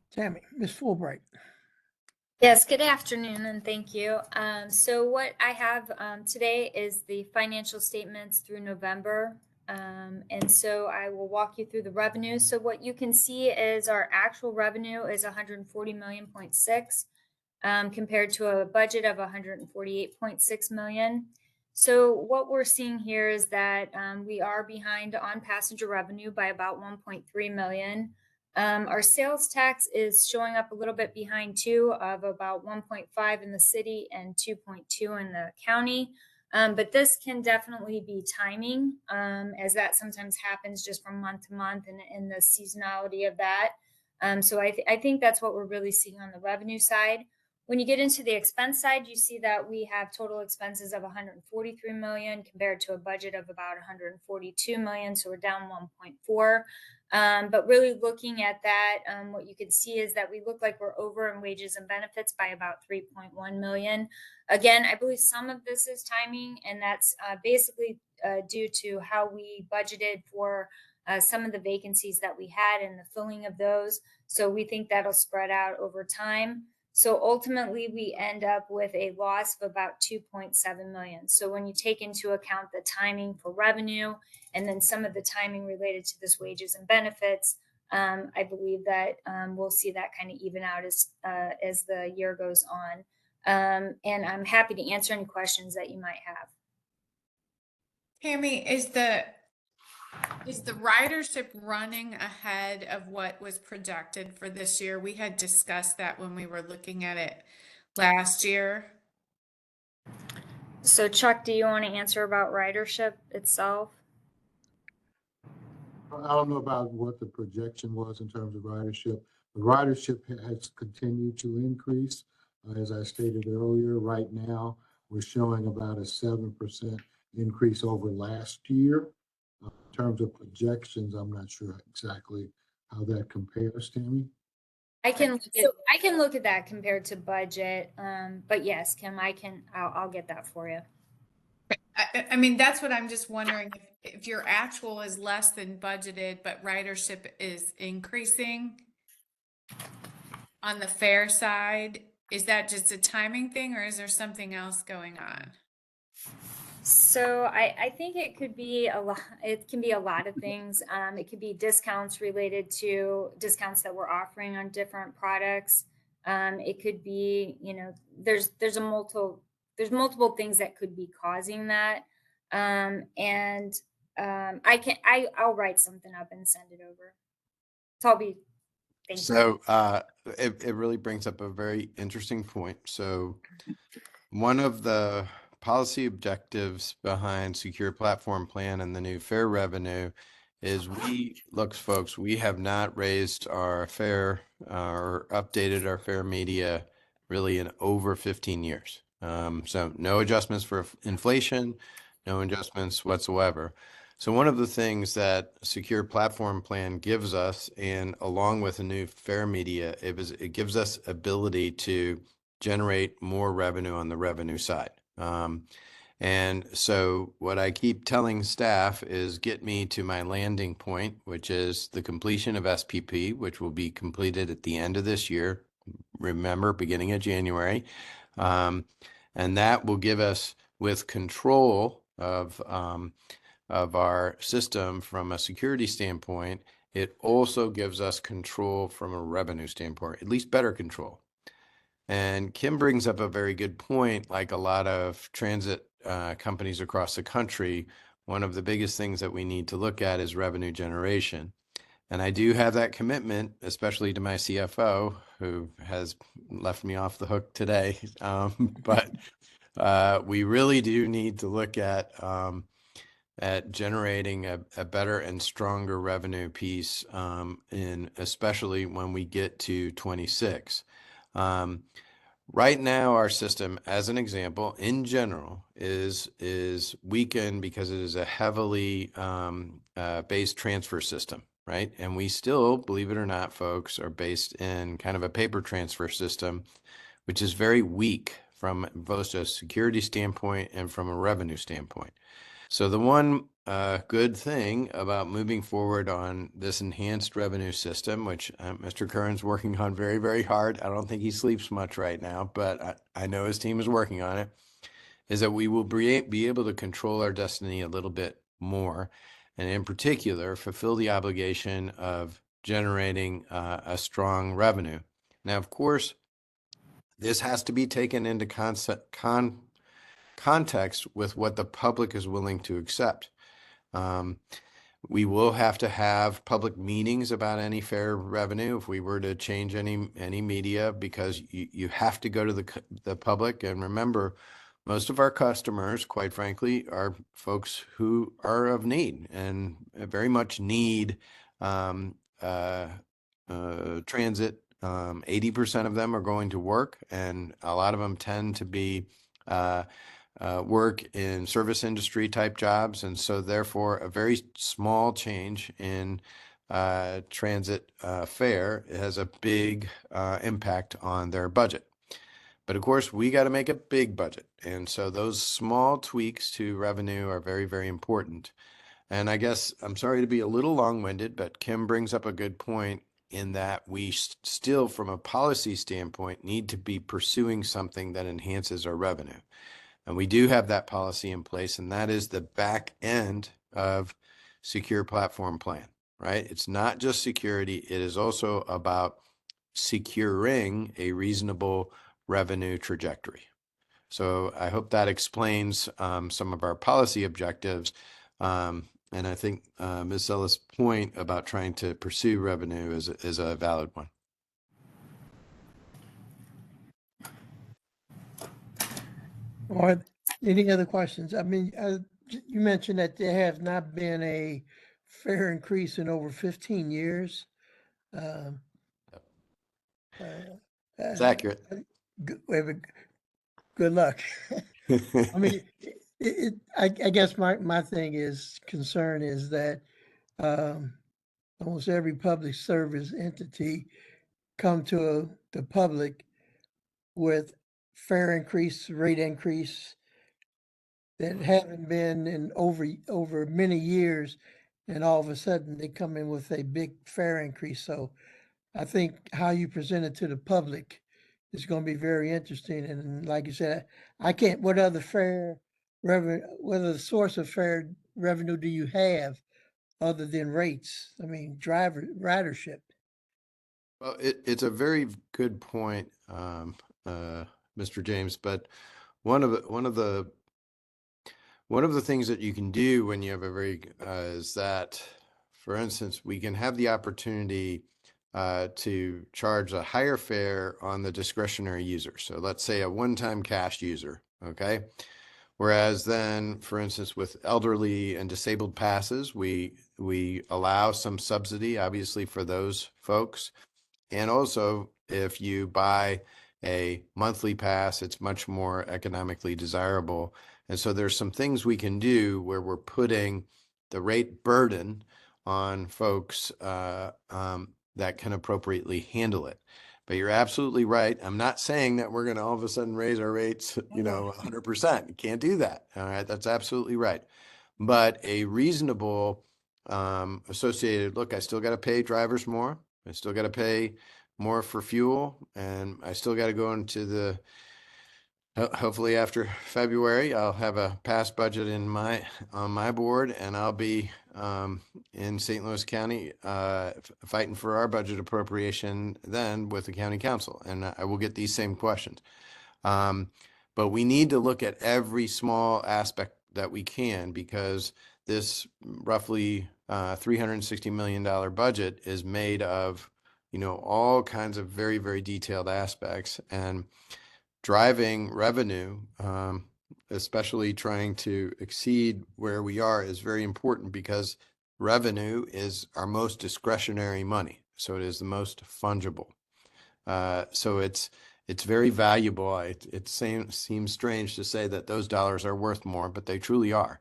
Tammy, Ms. Fulbright. Yes, good afternoon and thank you. So what I have today is the financial statements through November. And so I will walk you through the revenue. So what you can see is our actual revenue is 140.6 million compared to a budget of 148.6 million. So what we're seeing here is that we are behind on passenger revenue by about 1.3 million. Our sales tax is showing up a little bit behind too, of about 1.5 in the city and 2.2 in the county. But this can definitely be timing, as that sometimes happens just from month to month and the seasonality of that. So I think that's what we're really seeing on the revenue side. When you get into the expense side, you see that we have total expenses of 143 million compared to a budget of about 142 million. So we're down 1.4. But really looking at that, what you can see is that we look like we're over in wages and benefits by about 3.1 million. Again, I believe some of this is timing, and that's basically due to how we budgeted for some of the vacancies that we had and the filling of those. So we think that'll spread out over time. So ultimately, we end up with a loss of about 2.7 million. So when you take into account the timing for revenue and then some of the timing related to this wages and benefits, I believe that we'll see that kind of even out as the year goes on. And I'm happy to answer any questions that you might have. Tammy, is the ridership running ahead of what was projected for this year? We had discussed that when we were looking at it last year. So Chuck, do you want to answer about ridership itself? I don't know about what the projection was in terms of ridership. The ridership has continued to increase. As I stated earlier, right now, we're showing about a 7% increase over last year. In terms of projections, I'm not sure exactly how that compares, Tammy. I can look at that compared to budget. But yes, Kim, I'll get that for you. I mean, that's what I'm just wondering, if your actual is less than budgeted, but ridership is increasing on the fare side, is that just a timing thing, or is there something else going on? So I think it could be a lot. It can be a lot of things. It could be discounts related to discounts that we're offering on different products. It could be, there's multiple things that could be causing that. I'll write something up and send it over. So thank you. So it really brings up a very interesting point. So one of the policy objectives behind Secure Platform Plan and the new fare revenue is folks, we have not raised our fare or updated our fare media really in over 15 years. So no adjustments for inflation, no adjustments whatsoever. So one of the things that Secure Platform Plan gives us, and along with a new fare media, it gives us ability to generate more revenue on the revenue side. And so what I keep telling staff is get me to my landing point, which is the completion of SPP, which will be completed at the end of this year. Remember, beginning of January. And that will give us, with control of our system from a security standpoint, it also gives us control from a revenue standpoint, at least better control. And Kim brings up a very good point. Like a lot of transit companies across the country, one of the biggest things that we need to look at is revenue generation. And I do have that commitment, especially to my CFO, who has left me off the hook today. But we really do need to look at generating a better and stronger revenue piece, especially when we get to 26. Right now, our system, as an example, in general, is weakened because it is a heavily based transfer system, right? And we still, believe it or not, folks, are based in kind of a paper transfer system, which is very weak from both a security standpoint and from a revenue standpoint. So the one good thing about moving forward on this enhanced revenue system, which Mr. Curran's working on very, very hard. I don't think he sleeps much right now, but I know his team is working on it, is that we will be able to control our destiny a little bit more, and in particular, fulfill the obligation of generating a strong revenue. Now, of course, this has to be taken into context with what the public is willing to accept. We will have to have public meetings about any fare revenue if we were to change any media, because you have to go to the public. And remember, most of our customers, quite frankly, are folks who are of need and very much need transit 80% of them are going to work, and a lot of them tend to be work in service industry type jobs. And so therefore a very small change in transit fare has a big impact on their budget. But of course, we got to make a big budget. And so those small tweaks to revenue are very, very important. And I guess I'm sorry to be a little long-winded, but Kim brings up a good point in that we still, from a policy standpoint, need to be pursuing something that enhances our revenue. And we do have that policy in place, and that is the back end of Secure Platform Plan, right? It's not just security, it is also about securing a reasonable revenue trajectory. So I hope that explains some of our policy objectives. And I think Ms. Ellis' point about trying to pursue revenue is a valid one. All right. Any other questions? I mean, you mentioned that there has not been a fare increase in over 15 years. It's accurate. Good luck. I mean, I guess my concern is that almost every public service entity come to the public with fare increase, rate increase that haven't been in over many years, and all of a sudden they come in with a big fare increase. So I think how you present it to the public is going to be very interesting. And like you said, I can't. What other fare revenue? What other source of fare revenue do you have other than rates? I mean, ridership. Well, it's a very good point, Mr. James. But one of the things that you can do when you have a very is that, for instance, we can have the opportunity to charge a higher fare on the discretionary user. So let's say a one-time cash user, okay? Whereas then, for instance, with elderly and disabled passes, we allow some subsidy, obviously, for those folks. And also, if you buy a monthly pass, it's much more economically desirable. And so there's some things we can do where we're putting the rate burden on folks that can appropriately handle it. But you're absolutely right. I'm not saying that we're going to all of a sudden raise our rates, 100%. You can't do that. All right. That's absolutely right. But a reasonable associated, look, I still got to pay drivers more. I still got to pay more for fuel, and I still got to go into the, hopefully after February, I'll have a past budget on my board, and I'll be in St. Louis County fighting for our budget appropriation then with the county council, and I will get these same questions. But we need to look at every small aspect that we can, because this roughly $360 million budget is made of, all kinds of very, very detailed aspects, and driving revenue, especially trying to exceed where we are, is very important, because revenue is our most discretionary money. So it is the most fungible. So it's very valuable. It seems strange to say that those dollars are worth more, but they truly are.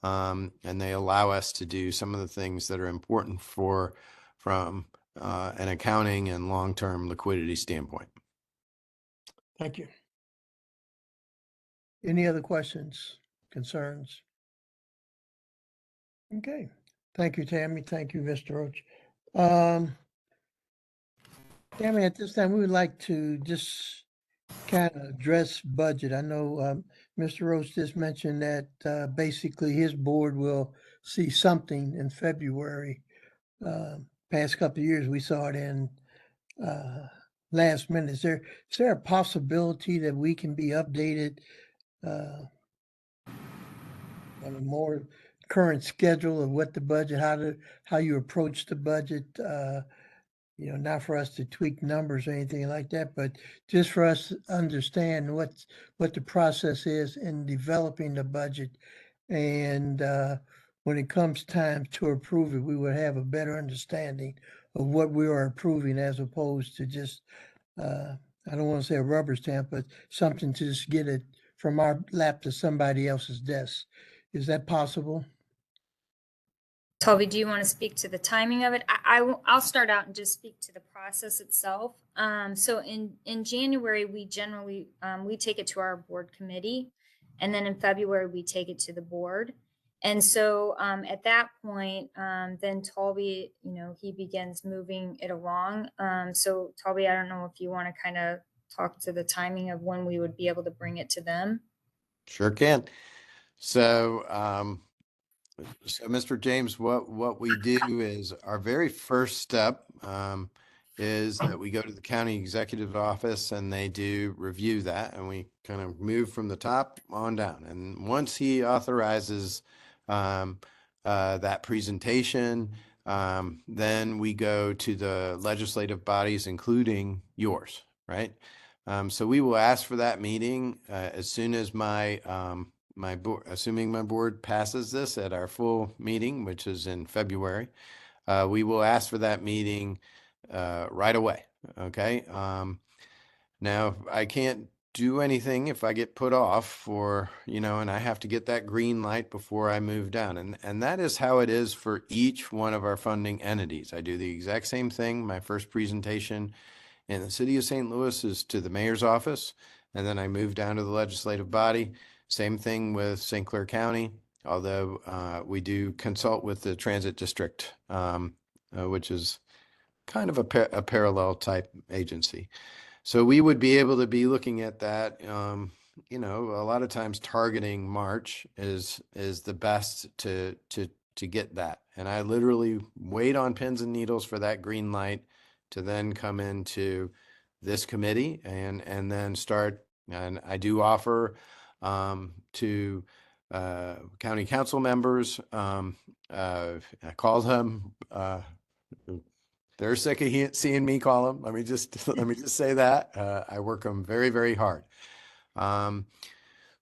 And they allow us to do some of the things that are important from an accounting and long-term liquidity standpoint. Thank you. Any other questions, concerns? Okay. Thank you, Tammy. Thank you, Mr. Roach. Tammy, at this time, we would like to just kind of address budget. I know Mr. Roach just mentioned that basically his board will see something in February. Past couple of years, we saw it in last minute. Is there a possibility that we can be updated on a more current schedule of what the budget, how you approach the budget? Not for us to tweak numbers or anything like that, but just for us to understand what the process is in developing the budget. And when it comes time to approve it, we would have a better understanding of what we are approving as opposed to just, I don't want to say a rubber stamp, but something to just get it from our lap to somebody else's desk. Is that possible? Toby, do you want to speak to the timing of it? I'll start out and just speak to the process itself. So in January, we generally, we take it to our board committee. And then in February, we take it to the board. And so at that point, then Toby, he begins moving it along. So Toby, I don't know if you want to kind of talk to the timing of when we would be able to bring it to them. Sure can. So, so Mr. James, what we do is our very first step is that we go to the county executive office and they do review that, and we kind of move from the top on down. And once he authorizes that presentation, then we go to the legislative bodies, including yours, right? So we will ask for that meeting as soon as my board, assuming my board passes this at our full meeting, which is in February, we will ask for that meeting right away. Okay. Now I can't do anything if I get put off for, and I have to get that green light before I move down. And that is how it is for each one of our funding entities. I do the exact same thing. My first presentation in the city of St. Louis is to the mayor's office, and then I move down to the legislative body. Same thing with St. Clair County, although we do consult with the transit district, which is kind of a parallel type agency. So we would be able to be looking at that. A lot of times targeting March is the best to get that. And I literally wait on pins and needles for that green light to then come into this committee and then start. And I do offer to county council members. I call them. They're sick of seeing me call them. Let me just say that I work them very, very hard.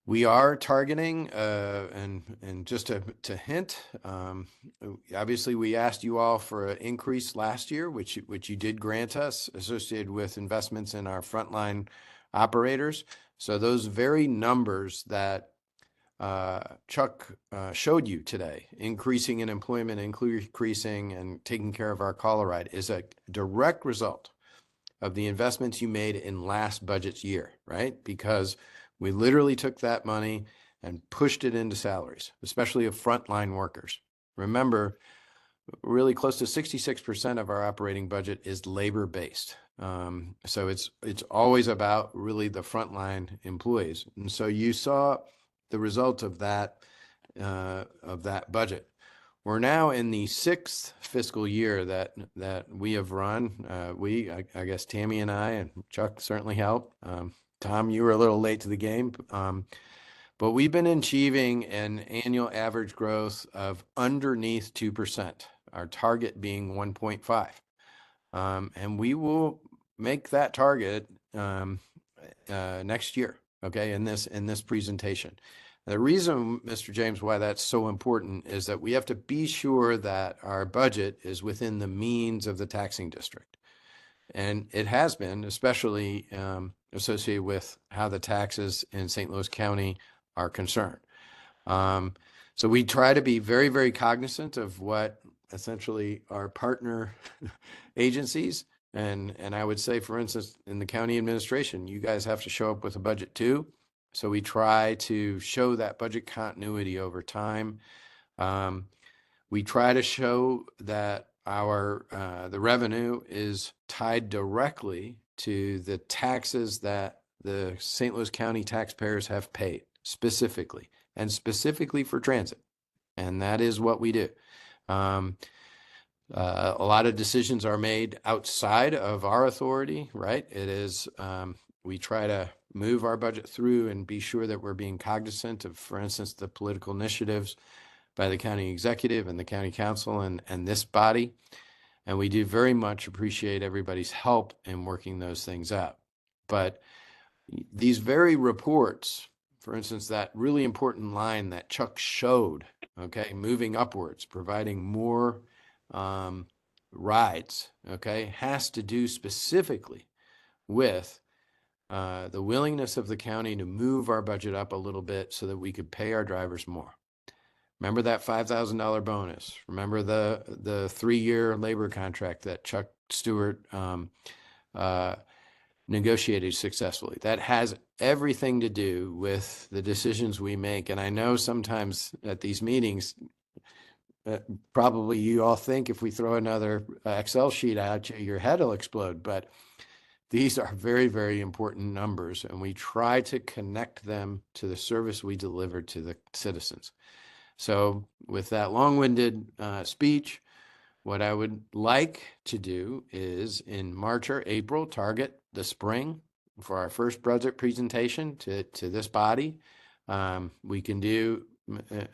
We are targeting, and just to hint, obviously we asked you all for an increase last year, which you did grant us, associated with investments in our frontline operators. So those very numbers that Chuck showed you today, increasing in employment, increasing and taking care of our caller ride, is a direct result of the investments you made in last budget's year, right? Because we literally took that money and pushed it into salaries, especially of frontline workers. Remember, really close to 66% of our operating budget is labor-based. So it's always about really the frontline employees. And so you saw the result of that budget. We're now in the 6th fiscal year that we have run. I guess Tammy and I, and Chuck certainly helped. Tom, you were a little late to the game, but we've been achieving an annual average growth of underneath 2%, our target being 1.5. And we will make that target next year, okay, in this presentation. The reason, Mr. James, why that's so important is that we have to be sure that our budget is within the means of the taxing district. And it has been, especially associated with how the taxes in St. Louis County are concerned. So we try to be very, very cognizant of what essentially our partner agencies, and I would say, for instance, in the county administration, you guys have to show up with a budget too. So we try to show that budget continuity over time. We try to show that the revenue is tied directly to the taxes that the St. Louis County taxpayers have paid specifically for transit. And that is what we do. A lot of decisions are made outside of our authority, right? It is, we try to move our budget through and be sure that we're being cognizant of, for instance, the political initiatives by the county executive and the county council and this body. And we do very much appreciate everybody's help in working those things out. But these very reports, for instance, that really important line that Chuck showed, okay, moving upwards, providing more rides, okay, has to do specifically with the willingness of the county to move our budget up a little bit so that we could pay our drivers more. Remember that $5,000 bonus. Remember the 3-year labor contract that Chuck Stewart negotiated successfully. That has everything to do with the decisions we make. And I know sometimes at these meetings, probably you all think if we throw another Excel sheet at you, your head will explode. But these are very, very important numbers, and we try to connect them to the service we deliver to the citizens. So with that long-winded speech, what I would like to do is in March or April, target the spring for our first budget presentation to this body. We can do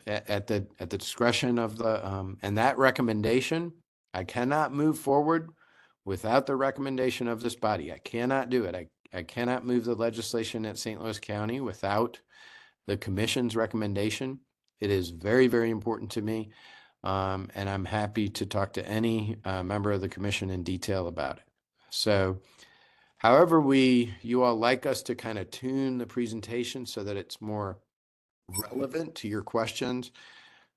at the discretion of the, and that recommendation, I cannot move forward without the recommendation of this body. I cannot do it. I cannot move the legislation at St. Louis County without the commission's recommendation. It is very, very important to me. And I'm happy to talk to any member of the commission in detail about it. So however you all like us to kind of tune the presentation so that it's more relevant to your questions.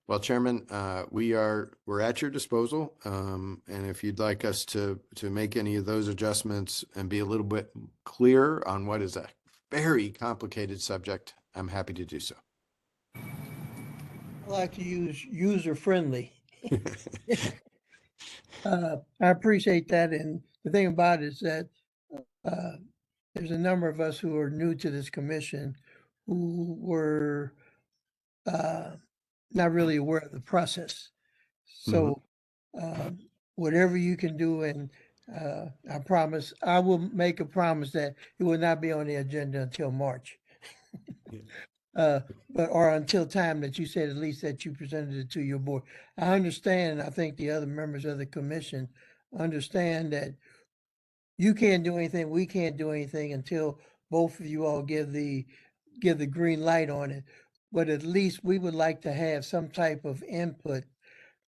Well, Chairman, we're at your disposal. And if you'd like us to make any of those adjustments and be a little bit clearer on what is a very complicated subject, I'm happy to do so. I like to use user-friendly. I appreciate that. And the thing about it is that there's a number of us who are new to this commission who were not really aware of the process. So whatever you can do, and I will make a promise that it will not be on the agenda until March. Or until time that you said, at least that you presented it to your board. I understand, I think the other members of the commission understand that you can't do anything, we can't do anything until both of you all give the green light on it. But at least we would like to have some type of input,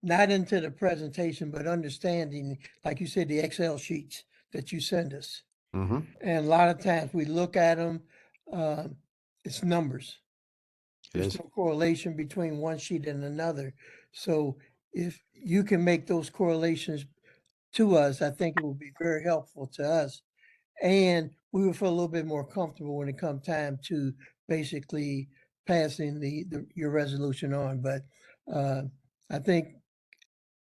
not into the presentation, but understanding, like you said, the Excel sheets that you send us. And a lot of times we look at them, it's numbers. There's no correlation between one sheet and another. So if you can make those correlations to us, I think it will be very helpful to us. And we will feel a little bit more comfortable when it comes time to basically passing your resolution on. But I think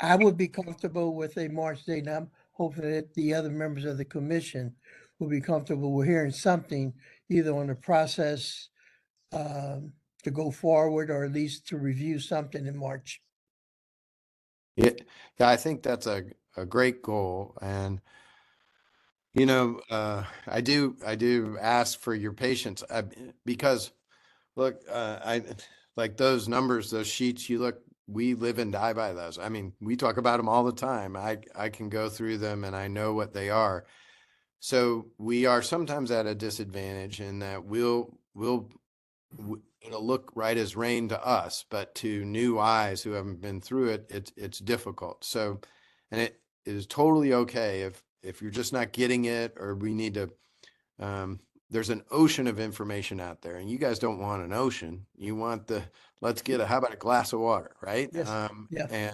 I would be comfortable with a March date. And I'm hoping that the other members of the commission will be comfortable with hearing something either on the process to go forward, or at least to review something in March. Yeah, I think that's a great goal. And, you know, I do ask for your patience because look, I like those numbers, those sheets you look, we live and die by those. I mean, we talk about them all the time. I can go through them and I know what they are. So we are sometimes at a disadvantage in that it'll look right as rain to us, but to new eyes who haven't been through it, it's difficult. So, and it is totally okay if you're just not getting it, or we need to, there's an ocean of information out there, and you guys don't want an ocean. You want let's get how about a glass of water, right? Yes. Yeah.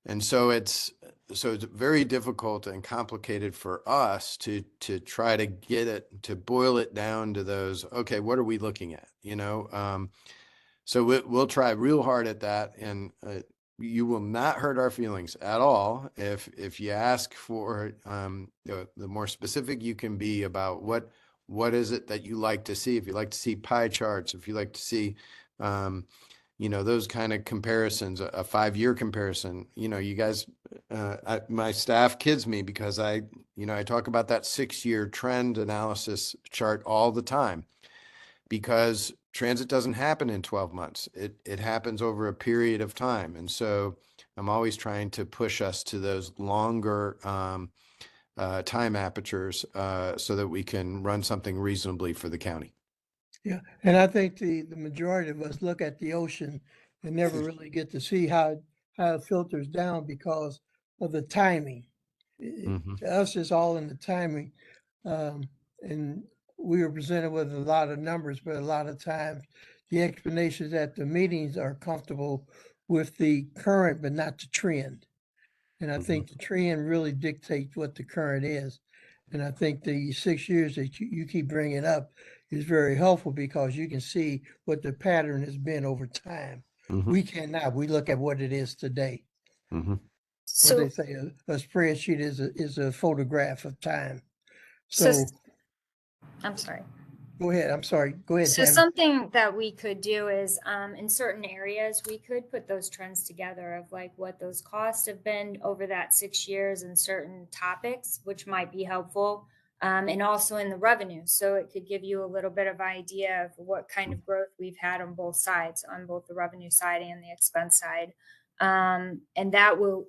And so it's very difficult and complicated for us to try to get it, to boil it down to those, okay, what are we looking at? You know, so we'll try real hard at that, and you will not hurt our feelings at all if you ask for the more specific you can be about what is it that you like to see. If you like to see pie charts, if you like to see you know, those kind of comparisons, a 5-year comparison, you know, you guys, my staff kids me because I talk about that 6-year trend analysis chart all the time, because transit doesn't happen in 12 months. It happens over a period of time. And so I'm always trying to push us to those longer time apertures so that we can run something reasonably for the county. Yeah, and I think the majority of us look at the ocean and never really get to see how it filters down, because of the timing. Mhm. To us, it's all in the timing. And we were presented with a lot of numbers, but a lot of times the explanations at the meetings are comfortable with the current, but not the trend. And I think the trend really dictates what the current is. And I think the 6 years that you keep bringing up is very helpful because you can see what the pattern has been over time. Mhm. We cannot. We look at what it is today. Mhm. What they So, say, a spreadsheet is a photograph of time. so So I'm sorry. go ahead. I'm sorry. Go ahead, So Tammy. something that we could do is, in certain areas, we could put those trends together of like what those costs have been over that 6 years in certain topics, which might be helpful. And also in the revenue. So it could give you a little bit of idea of what kind of growth we've had on both sides, on both the revenue side and the expense side. And that will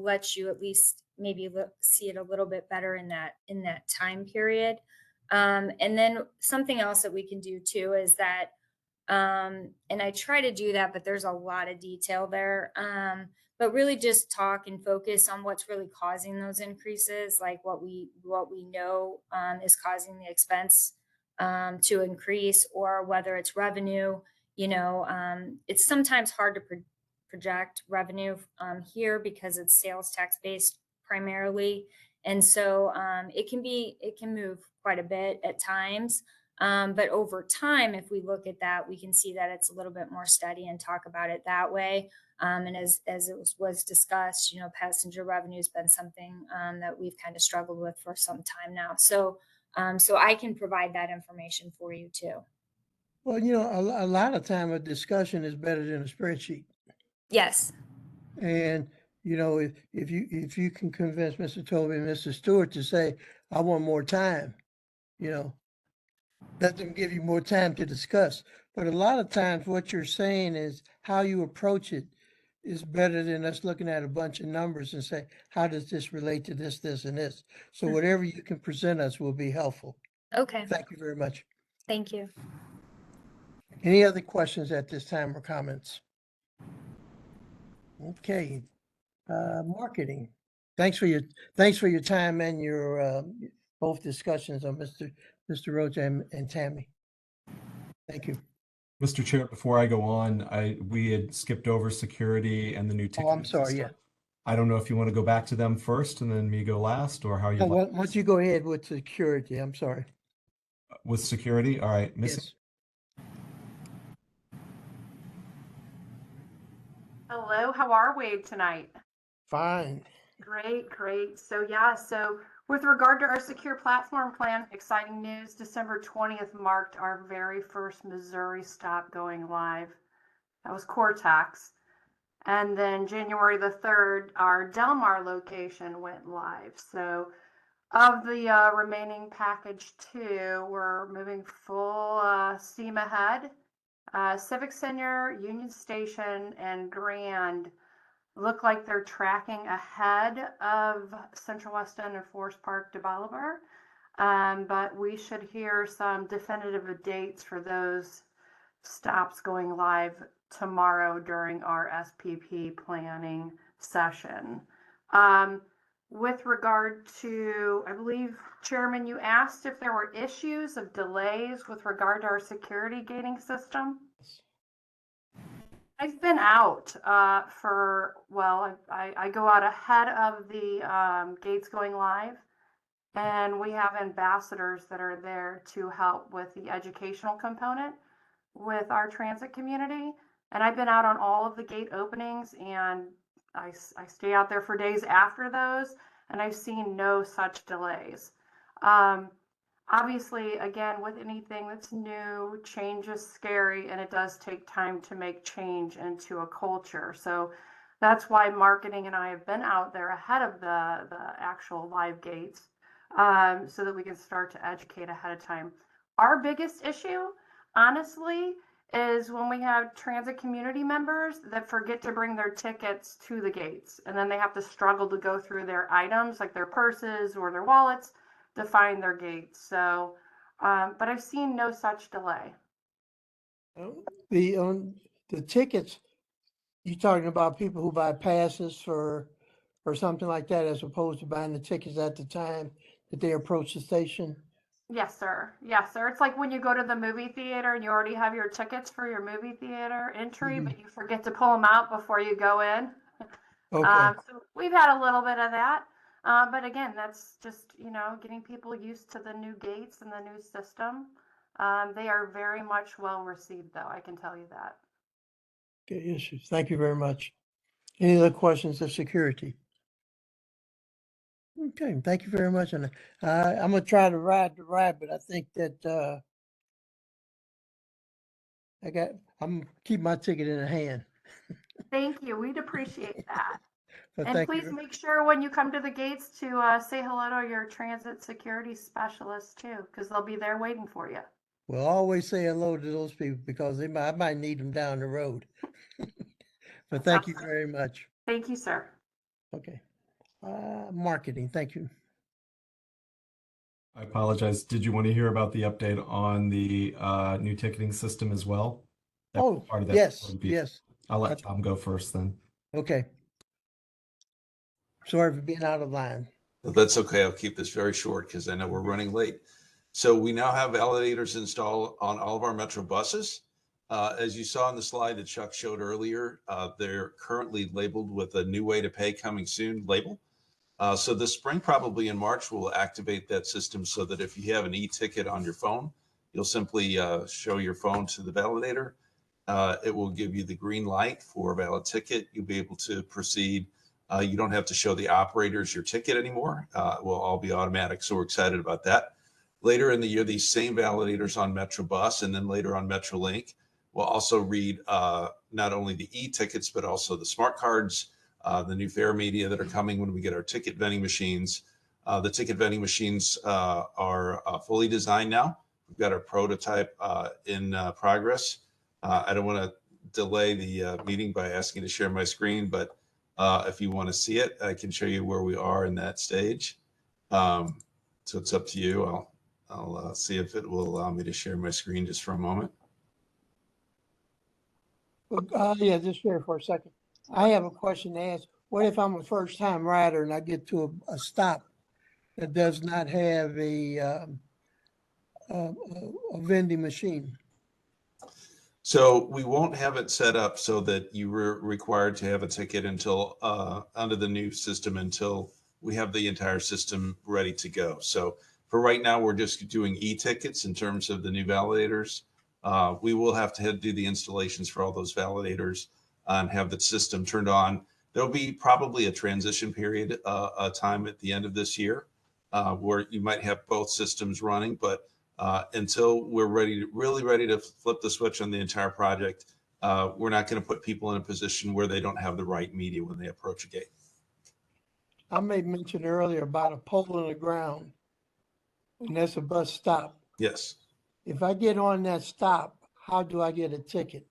let you at least maybe see it a little bit better in that time period. And then something else that we can do too is that, and I try to do that, but there's a lot of detail there. But really just talk and focus on what's really causing those increases, like what we know is causing the expense to increase, or whether it's revenue. It's sometimes hard to project revenue here because it's sales tax based primarily, and so it can move quite a bit at times. But over time, if we look at that, we can see that it's a little bit more steady and talk about it that way. And as it was discussed, passenger revenue has been something that we've kind of struggled with for some time now. So I can provide that information for you too. Well, a lot of time a discussion is better than a spreadsheet. Yes. And, if you can convince Mr. Toby and Mr. Stewart to say, I want more time, let them give you more time to discuss. But a lot of times what you're saying is how you approach it is better than us looking at a bunch of numbers and say, how does this relate to this, this, and this? So whatever you can present us will be helpful. Okay. Thank you very much. Thank you. Any other questions at this time or comments? Okay, marketing. Thanks for your time and your both discussions on Mr. Roach and Tammy. Thank you. Mr. Chair, before I go on, we had skipped over security and the new Oh, ticketing I'm sorry. system. Yeah. I don't know if you want to go back to them first and then me go last, or how you No, why like don't you go ahead with security? I'm sorry. with security. All right, Missy. Yes. Hello, how are we tonight? Fine. Great. So with regard to our secure platform plan, exciting news, December 20th marked our very first Missouri stop going live. That was Cortex. And then January the 3rd, our Delmar location went live. So of the remaining package 2, we're moving full steam ahead. Civic Center, Union Station, and Grand look like they're tracking ahead of Central West End and Forest Park developer. But we should hear some definitive dates for those stops going live tomorrow during our SPP planning session. With regard to, I believe, Chairman, you asked if there were issues of delays with regard to our security gating system. I've been out I go out ahead of the gates going live, and we have ambassadors that are there to help with the educational component with our transit community. And I've been out on all of the gate openings, and I stay out there for days after those, and I've seen no such delays. Obviously, again, with anything that's new, change is scary, and it does take time to make change into a culture. So that's why marketing and I have been out there ahead of the actual live gates, so that we can start to educate ahead of time. Our biggest issue, honestly, is when we have transit community members that forget to bring their tickets to the gates, and then they have to struggle to go through their items, like their purses or their wallets, to find their gates. So, but I've seen no such delay. The tickets, you talking about people who buy passes for or something like that, as opposed to buying the tickets at the time that they approach the station? Yes, sir. Yes, sir. It's like when you go to the movie theater and you already have your tickets for your movie theater entry, Mhm. but you forget to pull them out before you go in. Okay, So we've had a little bit of that. But again, that's just, getting people used to the new gates and the new system. They are very much well received, though, I can tell you that. good issues. Thank you very much. Any other questions of security? Okay, thank you very much. And I'm gonna try to ride the ride, but I think that I'm keep my ticket in hand. Thank you. We'd appreciate that. But And thank please you. make sure when you come to the gates to say hello to your transit security specialist too, because they'll be there waiting for you. We'll always say hello to those people because I might need them down the road. But thank you very much. Thank you, sir. Okay. Marketing, thank you. I apologize. Did you want to hear about the update on the new ticketing system as well? That was Oh, part of that yes, before the beat. yes. I'll let Tom go first then. Okay. Sorry for being out of line. That's okay. I'll keep this very short because I know we're running late. So we now have validators installed on all of our Metro buses. As you saw on the slide that Chuck showed earlier, they're currently labeled with a new way to pay coming soon label. So this spring, probably in March, we'll activate that system so that if you have an e-ticket on your phone, you'll simply show your phone to the validator. It will give you the green light for a valid ticket. You'll be able to proceed. You don't have to show the operators your ticket anymore. It will all be automatic. So we're excited about that. Later in the year, these same validators on MetroBus and then later on MetroLink will also read not only the e-tickets, but also the smart cards, the new fare media that are coming when we get our ticket vending machines. The ticket vending machines are fully designed now. We've got our prototype in progress. I don't want to delay the meeting by asking to share my screen, but if you want to see it, I can show you where we are in that stage. So it's up to you. I'll see if it will allow me to share my screen just for a moment. Yeah, just share for a second. I have a question to ask. What if I'm a first-time rider and I get to a stop that does not have a vending machine? So we won't have it set up so that you were required to have a ticket until under the new system until we have the entire system ready to go. So for right now, we're just doing e-tickets in terms of the new validators. We will have to do the installations for all those validators and have the system turned on. There'll be probably a transition period, a time at the end of this year where you might have both systems running, but until we're really ready to flip the switch on the entire project, we're not going to put people in a position where they don't have the right media when they approach a gate. I made mention earlier about a pole in the ground, and that's a bus stop. Yes. If I get on that stop, how do I get a ticket?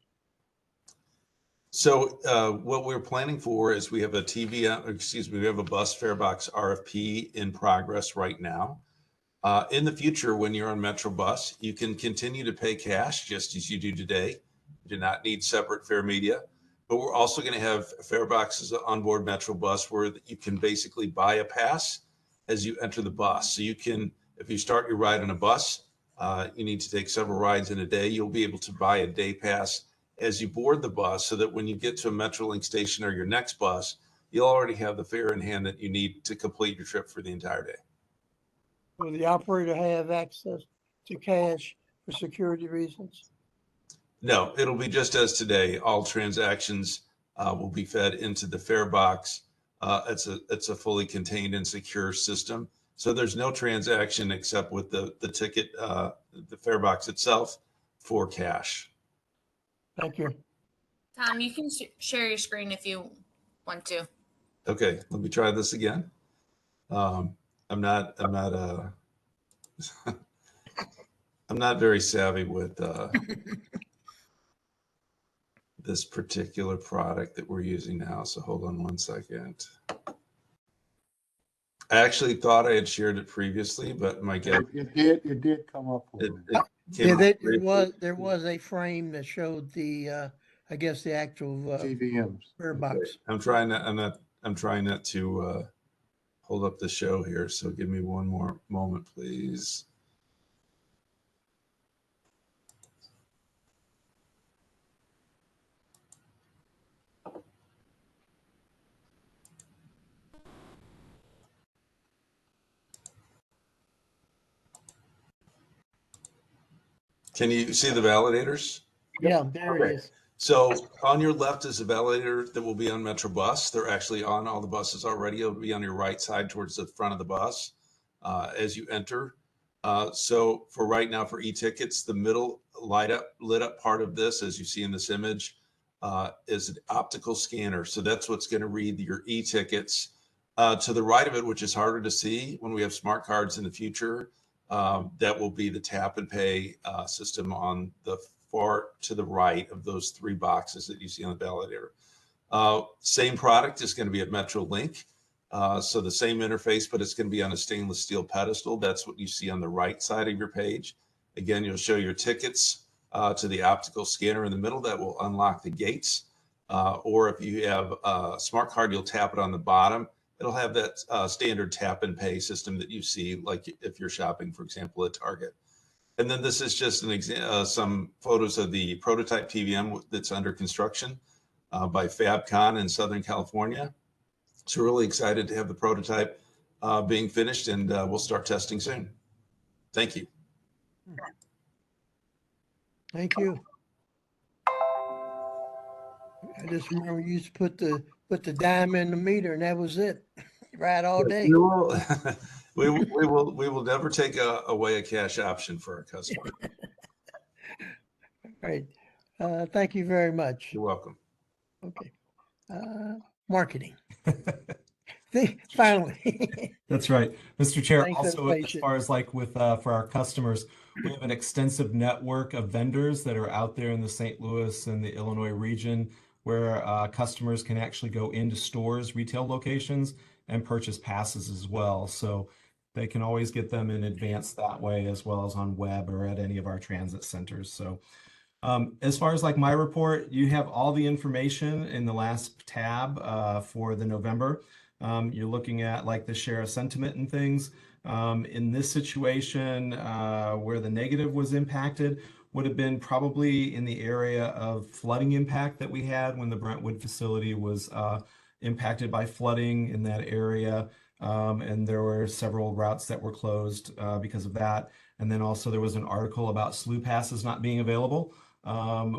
So what we're planning for is we have a we have a bus fare box RFP in progress right now. In the future, when you're on MetroBus, you can continue to pay cash just as you do today. You do not need separate fare media, but we're also going to have fare boxes on board MetroBus where you can basically buy a pass as you enter the bus. So you can, if you start your ride on a bus, you need to take several rides in a day. You'll be able to buy a day pass as you board the bus so that when you get to a MetroLink station or your next bus, you'll already have the fare in hand that you need to complete your trip for the entire day. Will the operator have access to cash for security reasons? No, it'll be just as today. All transactions will be fed into the fare box. It's a fully contained and secure system. So there's no transaction except with the ticket, the fare box itself for cash. Thank you. Tom, you can share your screen if you want to. Okay, let me try this again. I'm not I'm not very savvy with this particular product that we're using now. So hold on one second. I actually thought I had shared it previously, but my guess It did come up for me. Yeah, there was a frame that showed the I guess the actual TVMs. fare box. I'm I'm trying not to hold up the show here, so give me one more moment, please. Can you see the validators? Yeah, there it is. So on your left is a validator that will be on Metro Bus. They're actually on all the buses already. It'll be on your right side towards the front of the bus as you enter. So for right now, for e-tickets, the middle lit up part of this, as you see in this image, is an optical scanner. So that's what's going to read your e-tickets. To the right of it, which is harder to see when we have smart cards in the future, that will be the tap and pay system on the far to the right of those three boxes that you see on the validator. Same product is going to be at MetroLink. So the same interface, but it's going to be on a stainless steel pedestal. That's what you see on the right side of your page. Again, you'll show your tickets to the optical scanner in the middle that will unlock the gates. Or if you have a smart card, you'll tap it on the bottom. It'll have that standard tap and pay system that you see, like if you're shopping, for example, at Target. And then this is just some photos of the prototype TVM that's under construction by Fabcon in Southern California. So we're really excited to have the prototype being finished, and we'll start testing soon. Thank you. Thank you. I just remember you used to put the dime in the meter and that was it. Ride all day. We will never take away a cash option for our customer. Right. Thank you very much. You're welcome. Okay. Marketing. Finally. That's right. Mr. Chair, Thanks for the also as patience. far as like with for our customers, we have an extensive network of vendors that are out there in the St. Louis and the Illinois region where customers can actually go into stores, retail locations, and purchase passes as well. So they can always get them in advance that way, as well as on web or at any of our transit centers. So as far as like my report, you have all the information in the last tab for the November. You're looking at like the share of sentiment and things. In this situation, where the negative was impacted would have been probably in the area of flooding impact that we had when the Brentwood facility was impacted by flooding in that area. And there were several routes that were closed because of that. And then also there was an article about SLU passes not being available.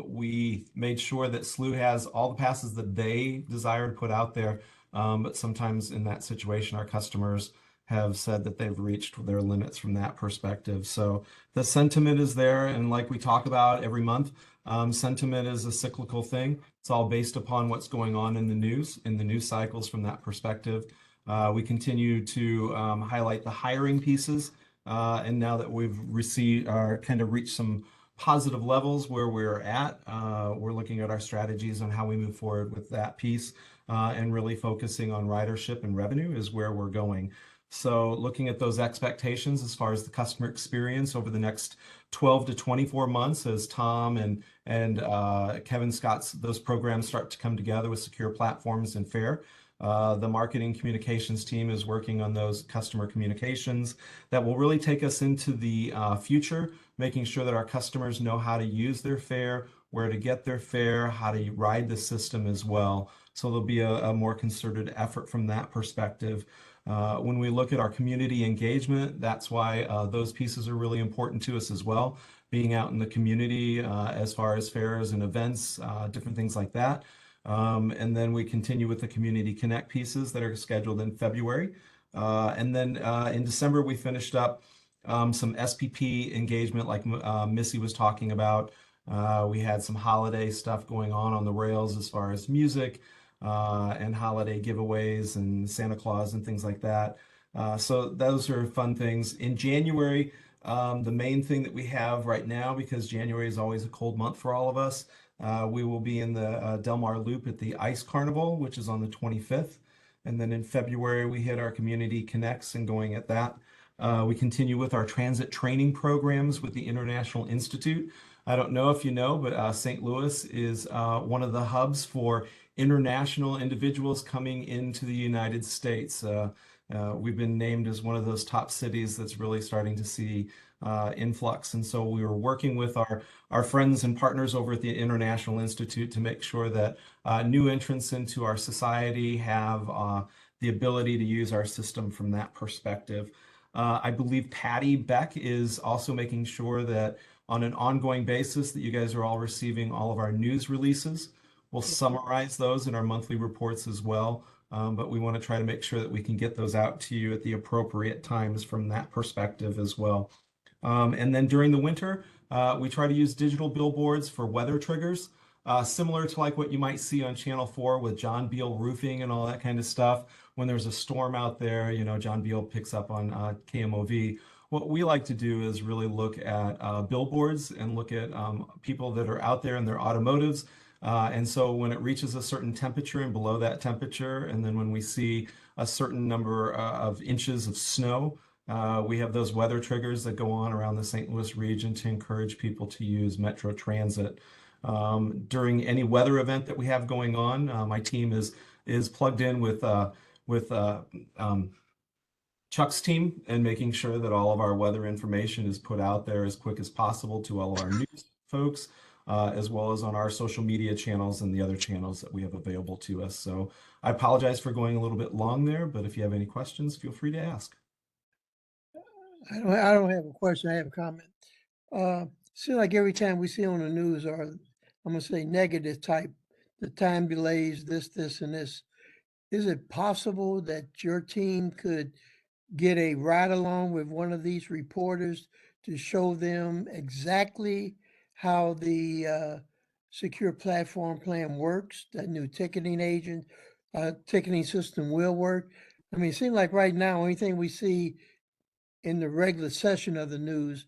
We made sure that SLU has all the passes that they desire to put out there. But sometimes in that situation, our customers have said that they've reached their limits from that perspective. So the sentiment is there. And like we talk about every month, sentiment is a cyclical thing. It's all based upon what's going on in the news cycles from that perspective. We continue to highlight the hiring pieces. And now that we've kind of reached some positive levels where we're at, we're looking at our strategies on how we move forward with that piece and really focusing on ridership and revenue is where we're going. So looking at those expectations as far as the customer experience over the next 12 to 24 months as Tom and Kevin Scott's, those programs start to come together with secure platforms and FAIR. The marketing communications team is working on those customer communications that will really take us into the future, making sure that our customers know how to use their fare, where to get their fare, how to ride the system as well. So there'll be a more concerted effort from that perspective. When we look at our community engagement, that's why those pieces are really important to us as well. Being out in the community as far as fairs and events, different things like that. And then we continue with the Community Connect pieces that are scheduled in February. And then in December, we finished up some SPP engagement like Missy was talking about. We had some holiday stuff going on the rails as far as music and holiday giveaways and Santa Claus and things like that. So those are fun things. In January, the main thing that we have right now, because January is always a cold month for all of us, we will be in the Del Mar Loop at the Ice Carnival, which is on the 25th. And then in February, we hit our Community Connects and going at that. We continue with our transit training programs with the International Institute. I don't know if you know, but St. Louis is one of the hubs for international individuals coming into the United States. We've been named as one of those top cities that's really starting to see influx. And so we were working with our friends and partners over at the International Institute to make sure that new entrants into our society have the ability to use our system from that perspective. I believe Patty Beck is also making sure that on an ongoing basis that you guys are all receiving all of our news releases. We'll summarize those in our monthly reports as well, but we want to try to make sure that we can get those out to you at the appropriate times from that perspective as well. And then during the winter, we try to use digital billboards for weather triggers, similar to like what you might see on Channel 4 with John Beal Roofing and all that kind of stuff. When there's a storm out there, you know, John Beal picks up on KMOV. What we like to do is really look at billboards and look at people that are out there in their automotives. And so when it reaches a certain temperature and below that temperature, and then when we see a certain number of inches of snow, we have those weather triggers that go on around the St. Louis region to encourage people to use Metro Transit. During any weather event that we have going on, my team is plugged in with Chuck's team and making sure that all of our weather information is put out there as quick as possible to all of our news folks, as well as on our social media channels and the other channels that we have available to us. So I apologize for going a little bit long there, but if you have any questions, feel free to ask. I don't have a question, I have a comment. Seems like every time we see on the news or I'm gonna say negative type, the time delays, this and this. Is it possible that your team could get a ride along with one of these reporters to show them exactly how the secure platform plan works, that new ticketing ticketing system will work? I mean, it seems like right now, anything we see in the regular session of the news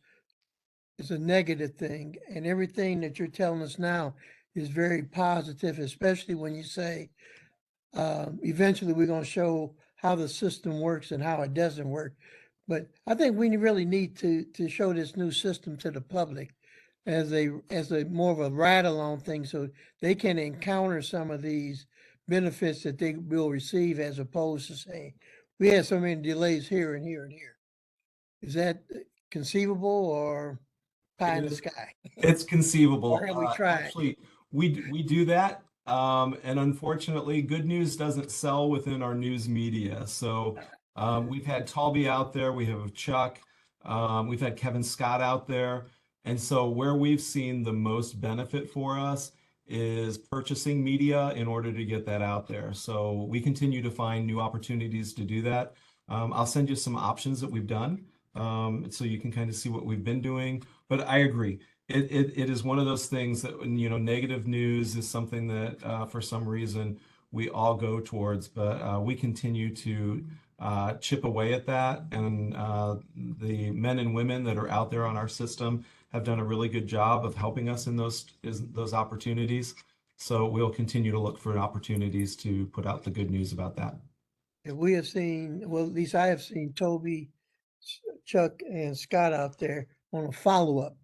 is a negative thing, and everything that you're telling us now is very positive, especially when you say eventually we're going to show how the system works and how it doesn't work. But I think we really need to show this new system to the public as a more of a ride along thing, so they can encounter some of these benefits that they will receive, as opposed to saying we had so many delays here and here and here. Is that conceivable or pie in the sky? It's conceivable. Or have we tried? Actually, we do that. And unfortunately, good news doesn't sell within our news media. So we've had Talby out there, we have Chuck, we've had Kevin Scott out there. And so where we've seen the most benefit for us is purchasing media in order to get that out there. So we continue to find new opportunities to do that. I'll send you some options that we've done, so you can kind of see what we've been doing. But I agree. It is one of those things that, you know, negative news is something that for some reason we all go towards, but we continue to chip away at that. And the men and women that are out there on our system have done a really good job of helping us in those opportunities. So we'll continue to look for opportunities to put out the good news about that. And we have seen, well, at least I have seen Toby, Chuck, and Scott out there on a follow-up.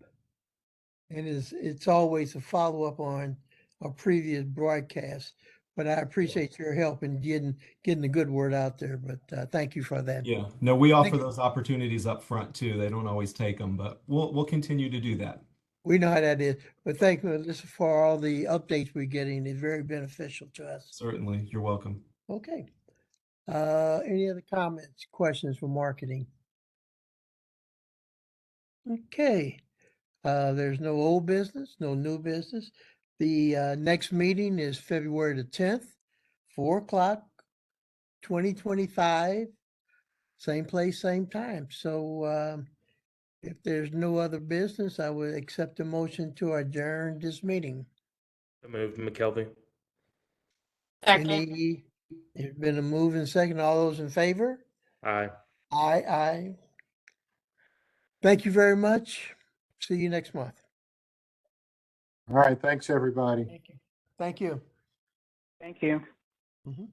And it's always a follow-up on a previous broadcast. But I appreciate your help in getting the good word out there. But thank you for that. Yeah, no, we offer those opportunities up front too. They don't always take them, but we'll continue to do that. We know how that is. But thank you for all the updates we're getting. It's very beneficial to us. Certainly, you're welcome. Okay. Any other comments, questions for marketing? Okay. There's no old business, no new business. The next meeting is February the 10th, 4 o'clock, 2025. Same place, same time. So if there's no other business, I would accept a motion to adjourn this meeting. Moved, McKelvey. There's been a move and second. All those in favor? Aye. Aye. Thank you very much. See you next month. All right, thanks, everybody. Thank you. Thank you. Mhm.